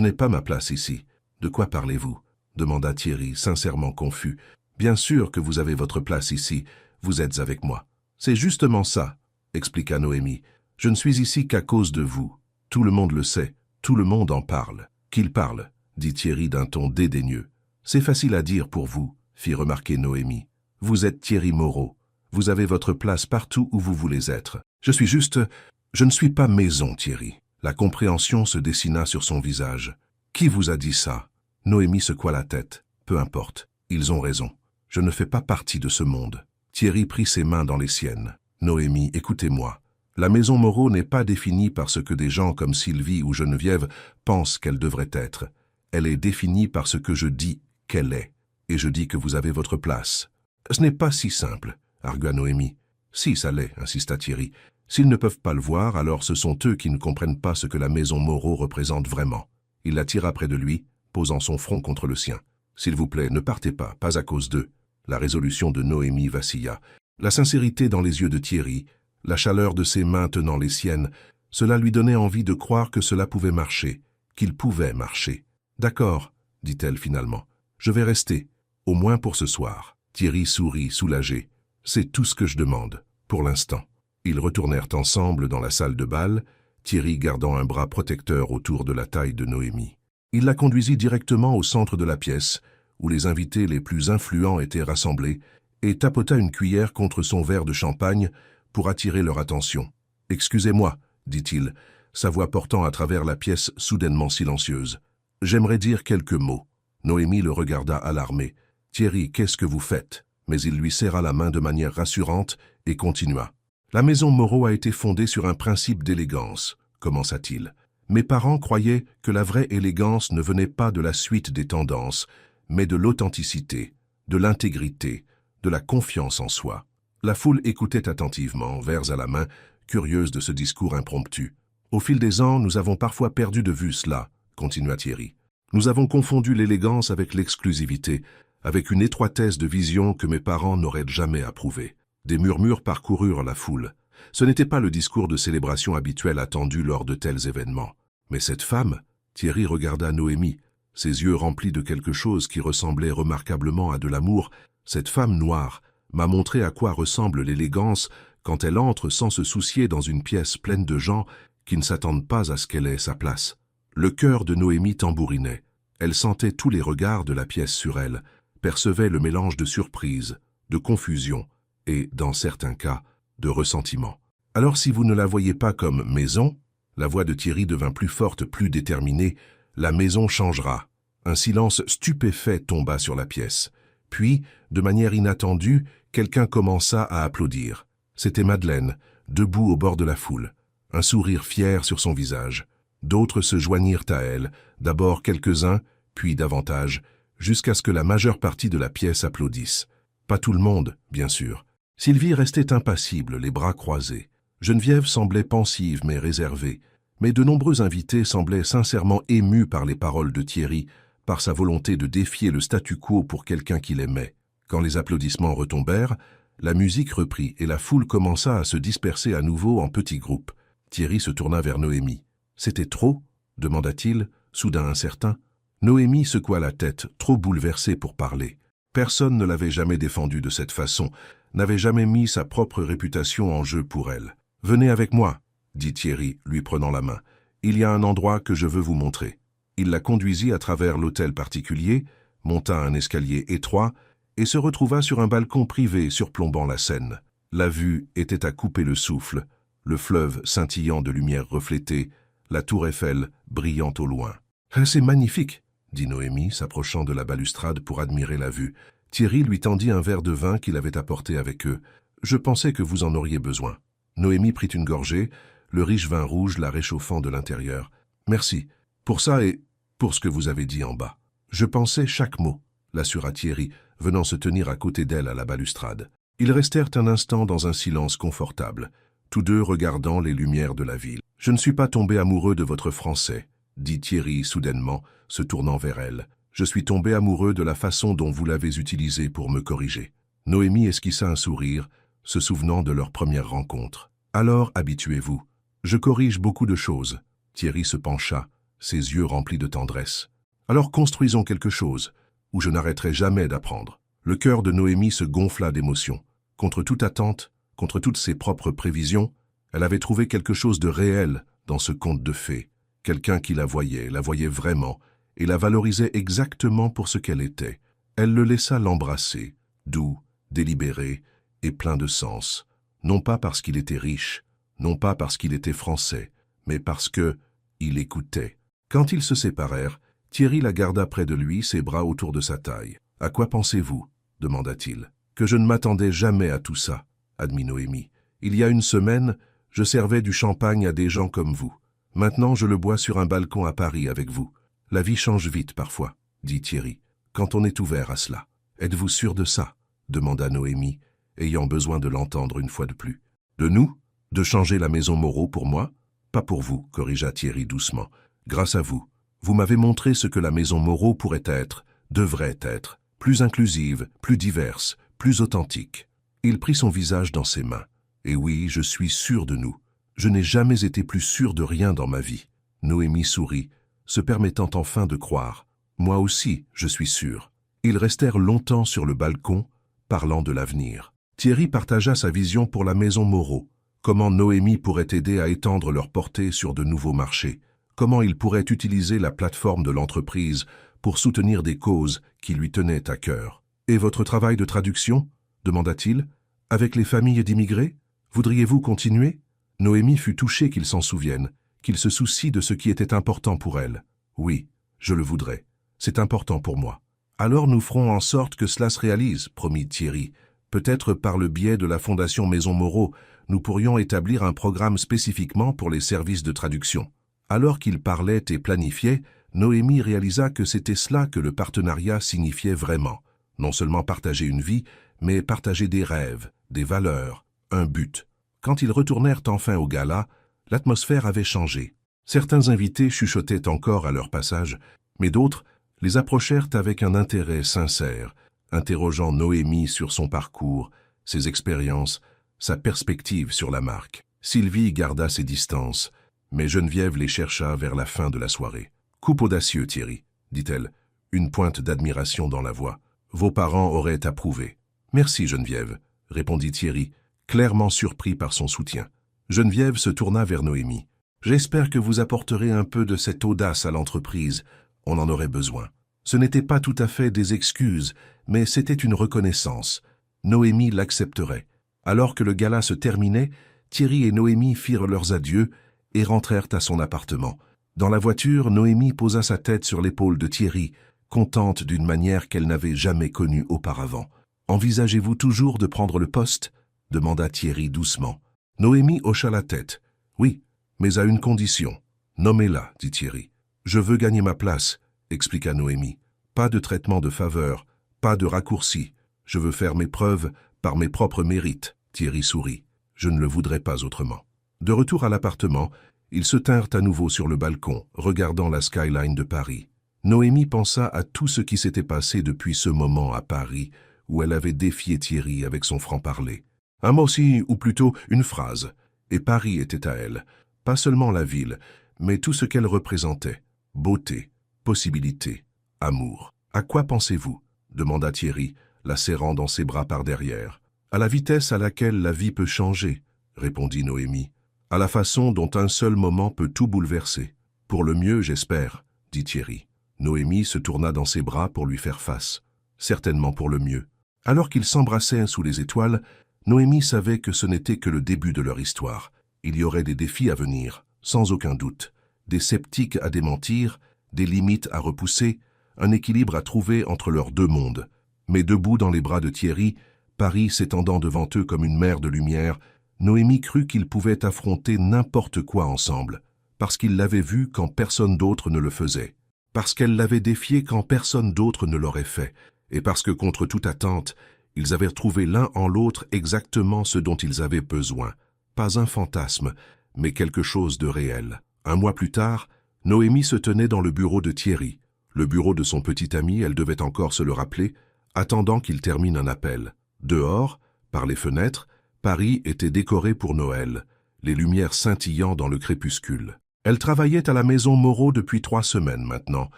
n'ai pas ma place ici. »« De quoi parlez-vous » demanda Thierry, sincèrement confus. « Bien sûr que vous avez votre place ici. Vous êtes avec moi. »« C'est justement ça, » expliqua Noémie. « Je ne suis ici qu'à cause de vous. Tout le monde le sait. Tout le monde en parle. »« Qu'il parle ?» dit Thierry d'un ton dédaigneux. « C'est facile à dire pour vous, » fit remarquer Noémie. « Vous êtes Thierry Moreau. Vous avez votre place partout où vous voulez être. Je ne suis pas maison, Thierry. » La compréhension se dessina sur son visage. « Qui vous a dit ça ?» Noémie secoua la tête. « Peu importe, ils ont raison. Je ne fais pas partie de ce monde. » Thierry prit ses mains dans les siennes. « Noémie, écoutez-moi. La maison Moreau n'est pas définie par ce que des gens comme Sylvie ou Geneviève pensent qu'elle devrait être. Elle est définie par ce que je dis qu'elle est. Et je dis que vous avez votre place. »« Ce n'est pas si simple, » argua Noémie. « Si, ça l'est, » insista Thierry. « S'ils ne peuvent pas le voir, alors ce sont eux qui ne comprennent pas ce que la maison Moreau représente vraiment. » Il la tira près de lui, posant son front contre le sien. « S'il vous plaît, ne partez pas à cause d'eux. » La résolution de Noémie vacilla. La sincérité dans les yeux de Thierry, la chaleur de ses mains tenant les siennes, cela lui donnait envie de croire que cela pouvait marcher, qu'il pouvait marcher. « D'accord, » dit-elle finalement. « Je vais rester, au moins pour ce soir. » Thierry sourit, soulagé. « C'est tout ce que je demande, pour l'instant. » Ils retournèrent ensemble dans la salle de bal, Thierry gardant un bras protecteur autour de la taille de Noémie. Il la conduisit directement au centre de la pièce, où les invités les plus influents étaient rassemblés, et tapota une cuillère contre son verre de champagne pour attirer leur attention. « Excusez-moi, » dit-il, sa voix portant à travers la pièce soudainement silencieuse. « J'aimerais dire quelques mots. » Noémie le regarda alarmée. « Thierry, qu'est-ce que vous faites ?» Mais il lui serra la main de manière rassurante et continua. « La maison Moreau a été fondée sur un principe d'élégance, » commença-t-il. « Mes parents croyaient que la vraie élégance ne venait pas de la suite des tendances, mais de l'authenticité, de l'intégrité, de la confiance en soi. » La foule écoutait attentivement, verres à la main, curieuse de ce discours impromptu. « Au fil des ans, nous avons parfois perdu de vue cela, » continua Thierry. « Nous avons confondu l'élégance avec l'exclusivité, avec une étroitesse de vision que mes parents n'auraient jamais approuvée. » Des murmures parcoururent la foule. Ce n'était pas le discours de célébration habituel attendu lors de tels événements. Mais cette femme, Thierry regarda Noémie, ses yeux remplis de quelque chose qui ressemblait remarquablement à de l'amour. Cette femme noire m'a montré à quoi ressemble l'élégance quand elle entre sans se soucier dans une pièce pleine de gens qui ne s'attendent pas à ce qu'elle ait sa place. Le cœur de Noémie tambourinait. Elle sentait tous les regards de la pièce sur elle, percevait le mélange de surprise, de confusion et, dans certains cas, de ressentiment. « Alors si vous ne la voyez pas comme maison ?» La voix de Thierry devint plus forte, plus déterminée. « La maison changera. » Un silence stupéfait tomba sur la pièce. Puis, de manière inattendue, quelqu'un commença à applaudir. C'était Madeleine, debout au bord de la foule, un sourire fier sur son visage. D'autres se joignirent à elle, d'abord quelques-uns, puis davantage, jusqu'à ce que la majeure partie de la pièce applaudisse. Pas tout le monde, bien sûr. Sylvie restait impassible, les bras croisés. Geneviève semblait pensive mais réservée, mais de nombreux invités semblaient sincèrement émus par les paroles de Thierry, par sa volonté de défier le statu quo pour quelqu'un qu'il aimait. Quand les applaudissements retombèrent, la musique reprit et la foule commença à se disperser à nouveau en petits groupes. Thierry se tourna vers Noémie. « C'était trop ?» demanda-t-il, soudain incertain. Noémie secoua la tête, trop bouleversée pour parler. Personne ne l'avait jamais défendue de cette façon, n'avait jamais mis sa propre réputation en jeu pour elle. « Venez avec moi », dit Thierry, lui prenant la main. « Il y a un endroit que je veux vous montrer. » Il la conduisit à travers l'hôtel particulier, monta un escalier étroit et se retrouva sur un balcon privé surplombant la Seine. La vue était à couper le souffle, le fleuve scintillant de lumière reflétée, la tour Eiffel brillant au loin. « C'est magnifique !» dit Noémie, s'approchant de la balustrade pour admirer la vue. Thierry lui tendit un verre de vin qu'il avait apporté avec eux. « Je pensais que vous en auriez besoin. » Noémie prit une gorgée, le riche vin rouge la réchauffant de l'intérieur. « Merci, pour ça et pour ce que vous avez dit en bas. »« Je pensais chaque mot, » l'assura Thierry, venant se tenir à côté d'elle à la balustrade. Ils restèrent un instant dans un silence confortable, tous deux regardant les lumières de la ville. « Je ne suis pas tombé amoureux de votre français, » dit Thierry soudainement, se tournant vers elle. « Je suis tombé amoureux de la façon dont vous l'avez utilisé pour me corriger. » Noémie esquissa un sourire, se souvenant de leur première rencontre. « Alors, habituez-vous. Je corrige beaucoup de choses. » Thierry se pencha, ses yeux remplis de tendresse. « Alors construisons quelque chose, où je n'arrêterai jamais d'apprendre. » Le cœur de Noémie se gonfla d'émotion. Contre toute attente, contre toutes ses propres prévisions, elle avait trouvé quelque chose de réel dans ce conte de fées. Quelqu'un qui la voyait vraiment, et la valorisait exactement pour ce qu'elle était. Elle le laissa l'embrasser, doux, délibéré et plein de sens. Non pas parce qu'il était riche, non pas parce qu'il était français, mais parce que il écoutait. Quand ils se séparèrent, Thierry la garda près de lui, ses bras autour de sa taille. « À quoi pensez-vous » demanda-t-il. « Que je ne m'attendais jamais à tout ça, » admit Noémie. « Il y a une semaine, je servais du champagne à des gens comme vous. Maintenant, je le bois sur un balcon à Paris avec vous. La vie change vite parfois, » dit Thierry, « quand on est ouvert à cela. »« Êtes-vous sûr de ça » demanda Noémie, ayant besoin de l'entendre une fois de plus. « De nous? De changer la maison Moreau pour moi? Pas pour vous, » corrigea Thierry doucement. « Grâce à vous. Vous m'avez montré ce que la maison Moreau pourrait être, devrait être, plus inclusive, plus diverse, plus authentique. » Il prit son visage dans ses mains. « Et oui, je suis sûr de nous. Je n'ai jamais été plus sûr de rien dans ma vie. » Noémie sourit, se permettant enfin de croire. « Moi aussi, je suis sûr. » Ils restèrent longtemps sur le balcon, parlant de l'avenir. Thierry partagea sa vision pour la maison Moreau. Comment Noémie pourrait aider à étendre leur portée sur de nouveaux marchés. Comment il pourrait utiliser la plateforme de l'entreprise pour soutenir des causes qui lui tenaient à cœur. « Et votre travail de traduction ?» demanda-t-il. « Avec les familles d'immigrés? Voudriez-vous continuer ?» Noémie fut touchée qu'il s'en souvienne, qu'il se soucie de ce qui était important pour elle. « Oui, je le voudrais. C'est important pour moi. »« Alors nous ferons en sorte que cela se réalise, » promit Thierry. « Peut-être par le biais de la Fondation Maison Moreau, nous pourrions établir un programme spécifiquement pour les services de traduction. » Alors qu'il parlait et planifiait, Noémie réalisa que c'était cela que le partenariat signifiait vraiment. Non seulement partager une vie, mais partager des rêves, des valeurs, un but. Quand ils retournèrent enfin au gala, l'atmosphère avait changé. Certains invités chuchotaient encore à leur passage, mais d'autres les approchèrent avec un intérêt sincère, interrogeant Noémie sur son parcours, ses expériences, sa perspective sur la marque. Sylvie garda ses distances, mais Geneviève les chercha vers la fin de la soirée. « Coupe audacieux, Thierry, » dit-elle, une pointe d'admiration dans la voix. « Vos parents auraient approuvé. »« Merci, Geneviève, » répondit Thierry, clairement surpris par son soutien. Geneviève se tourna vers Noémie. « J'espère que vous apporterez un peu de cette audace à l'entreprise. On en aurait besoin. » Ce n'était pas tout à fait des excuses, mais c'était une reconnaissance. Noémie l'accepterait. Alors que le gala se terminait, Thierry et Noémie firent leurs adieux et rentrèrent à son appartement. Dans la voiture, Noémie posa sa tête sur l'épaule de Thierry, contente d'une manière qu'elle n'avait jamais connue auparavant. « Envisagez-vous toujours de prendre le poste ?» demanda Thierry doucement. Noémie hocha la tête. « Oui, mais à une condition. »« Nommez-la, » dit Thierry. « Je veux gagner ma place, » expliqua Noémie. « Pas de traitement de faveur, pas de raccourci. Je veux faire mes preuves par mes propres mérites. » Thierry sourit. « Je ne le voudrais pas autrement. » De retour à l'appartement, ils se tinrent à nouveau sur le balcon, regardant la skyline de Paris. Noémie pensa à tout ce qui s'était passé depuis ce moment à Paris, où elle avait défié Thierry avec son franc-parler. Un mot aussi, ou plutôt une phrase, et Paris était à elle. Pas seulement la ville, mais tout ce qu'elle représentait. Beauté, possibilité, amour. « À quoi pensez-vous » demanda Thierry, la serrant dans ses bras par derrière. À la vitesse à laquelle la vie peut changer, répondit Noémie. À la façon dont un seul moment peut tout bouleverser. Pour le mieux, j'espère, dit Thierry. Noémie se tourna dans ses bras pour lui faire face. Certainement pour le mieux. Alors qu'ils s'embrassaient sous les étoiles, Noémie savait que ce n'était que le début de leur histoire. Il y aurait des défis à venir, sans aucun doute. Des sceptiques à démentir, des limites à repousser, un équilibre à trouver entre leurs deux mondes. Mais debout dans les bras de Thierry, Paris s'étendant devant eux comme une mer de lumière, Noémie crut qu'ils pouvaient affronter n'importe quoi ensemble, parce qu'ils l'avaient vu quand personne d'autre ne le faisait, parce qu'elle l'avait défié quand personne d'autre ne l'aurait fait, et parce que contre toute attente, ils avaient trouvé l'un en l'autre exactement ce dont ils avaient besoin. Pas un fantasme, mais quelque chose de réel. Un mois plus tard, Noémie se tenait dans le bureau de Thierry, le bureau de son petit ami, elle devait encore se le rappeler, attendant qu'il termine un appel. Dehors, par les fenêtres, Paris était décoré pour Noël, les lumières scintillant dans le crépuscule. Elle travaillait à la maison Moreau depuis 3 semaines maintenant,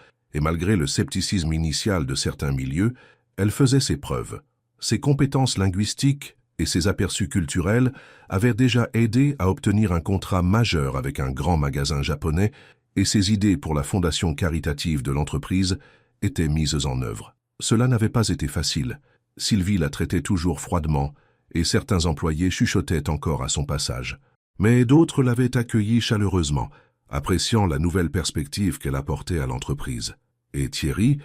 et malgré le scepticisme initial de certains milieux, elle faisait ses preuves. Ses compétences linguistiques et ses aperçus culturels avaient déjà aidé à obtenir un contrat majeur avec un grand magasin japonais, et ses idées pour la fondation caritative de l'entreprise étaient mises en œuvre. Cela n'avait pas été facile. Sylvie la traitait toujours froidement, et certains employés chuchotaient encore à son passage. Mais d'autres l'avaient accueillie chaleureusement, appréciant la nouvelle perspective qu'elle apportait à l'entreprise. Et Thierry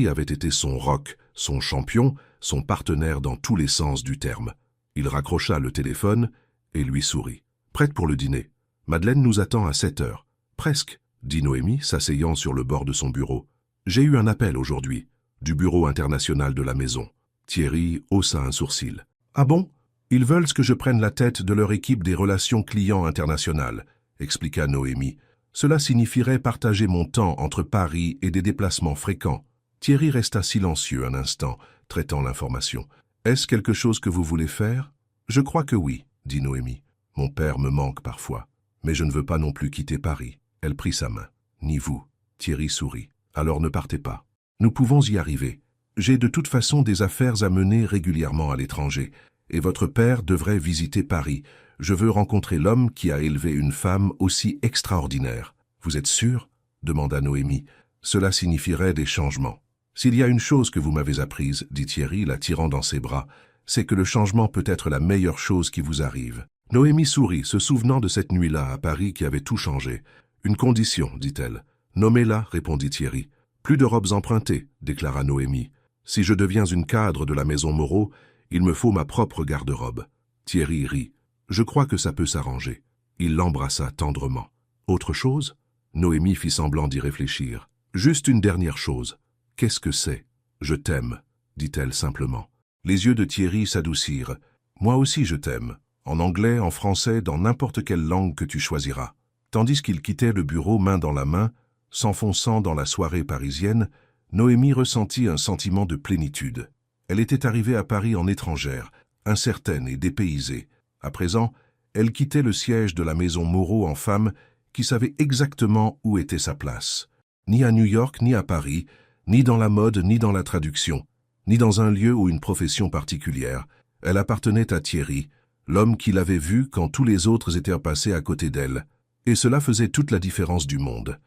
avait été son rock, son champion, son partenaire dans tous les sens du terme. Il raccrocha le téléphone et lui sourit. « Prête pour le dîner. Madeleine nous attend à 7 heures. »« Presque, » dit Noémie, s'asseyant sur le bord de son bureau. « J'ai eu un appel aujourd'hui, du bureau international de la maison. » Thierry haussa un sourcil. « Ah bon? Ils veulent que je prenne la tête de leur équipe des relations clients internationales, » expliqua Noémie. « Cela signifierait partager mon temps entre Paris et des déplacements fréquents. » Thierry resta silencieux un instant, traitant l'information. « Est-ce quelque chose que vous voulez faire? »« Je crois que oui, » dit Noémie. « Mon père me manque parfois, mais je ne veux pas non plus quitter Paris. » Elle prit sa main. « Ni vous. » Thierry sourit. « Alors ne partez pas. Nous pouvons y arriver. J'ai de toute façon des affaires à mener régulièrement à l'étranger, et votre père devrait visiter Paris. Je veux rencontrer l'homme qui a élevé une femme aussi extraordinaire. »« Vous êtes sûr ?» demanda Noémie. « Cela signifierait des changements. »« S'il y a une chose que vous m'avez apprise, » dit Thierry, la tirant dans ses bras, « c'est que le changement peut être la meilleure chose qui vous arrive. » Noémie sourit, se souvenant de cette nuit-là à Paris qui avait tout changé. « Une condition, dit-elle. »« Nommez-la, répondit Thierry. »« Plus de robes empruntées, déclara Noémie. Si je deviens une cadre de la maison Moreau, il me faut ma propre garde-robe. » Thierry rit. « Je crois que ça peut s'arranger. » Il l'embrassa tendrement. « Autre chose ?» Noémie fit semblant d'y réfléchir. « Juste une dernière chose. Qu'est-ce que c'est ? » « Je t'aime, dit-elle simplement. Les yeux de Thierry s'adoucirent. « Moi aussi je t'aime. En anglais, en français, dans n'importe quelle langue que tu choisiras. » Tandis qu'il quittait le bureau main dans la main, s'enfonçant dans la soirée parisienne, Noémie ressentit un sentiment de plénitude. Elle était arrivée à Paris en étrangère, incertaine et dépaysée. À présent, elle quittait le siège de la maison Moreau en femme qui savait exactement où était sa place. Ni à New York, ni à Paris, ni dans la mode, ni dans la traduction, ni dans un lieu ou une profession particulière. Elle appartenait à Thierry, l'homme qui l'avait vue quand tous les autres étaient passés à côté d'elle. Et cela faisait toute la différence du monde.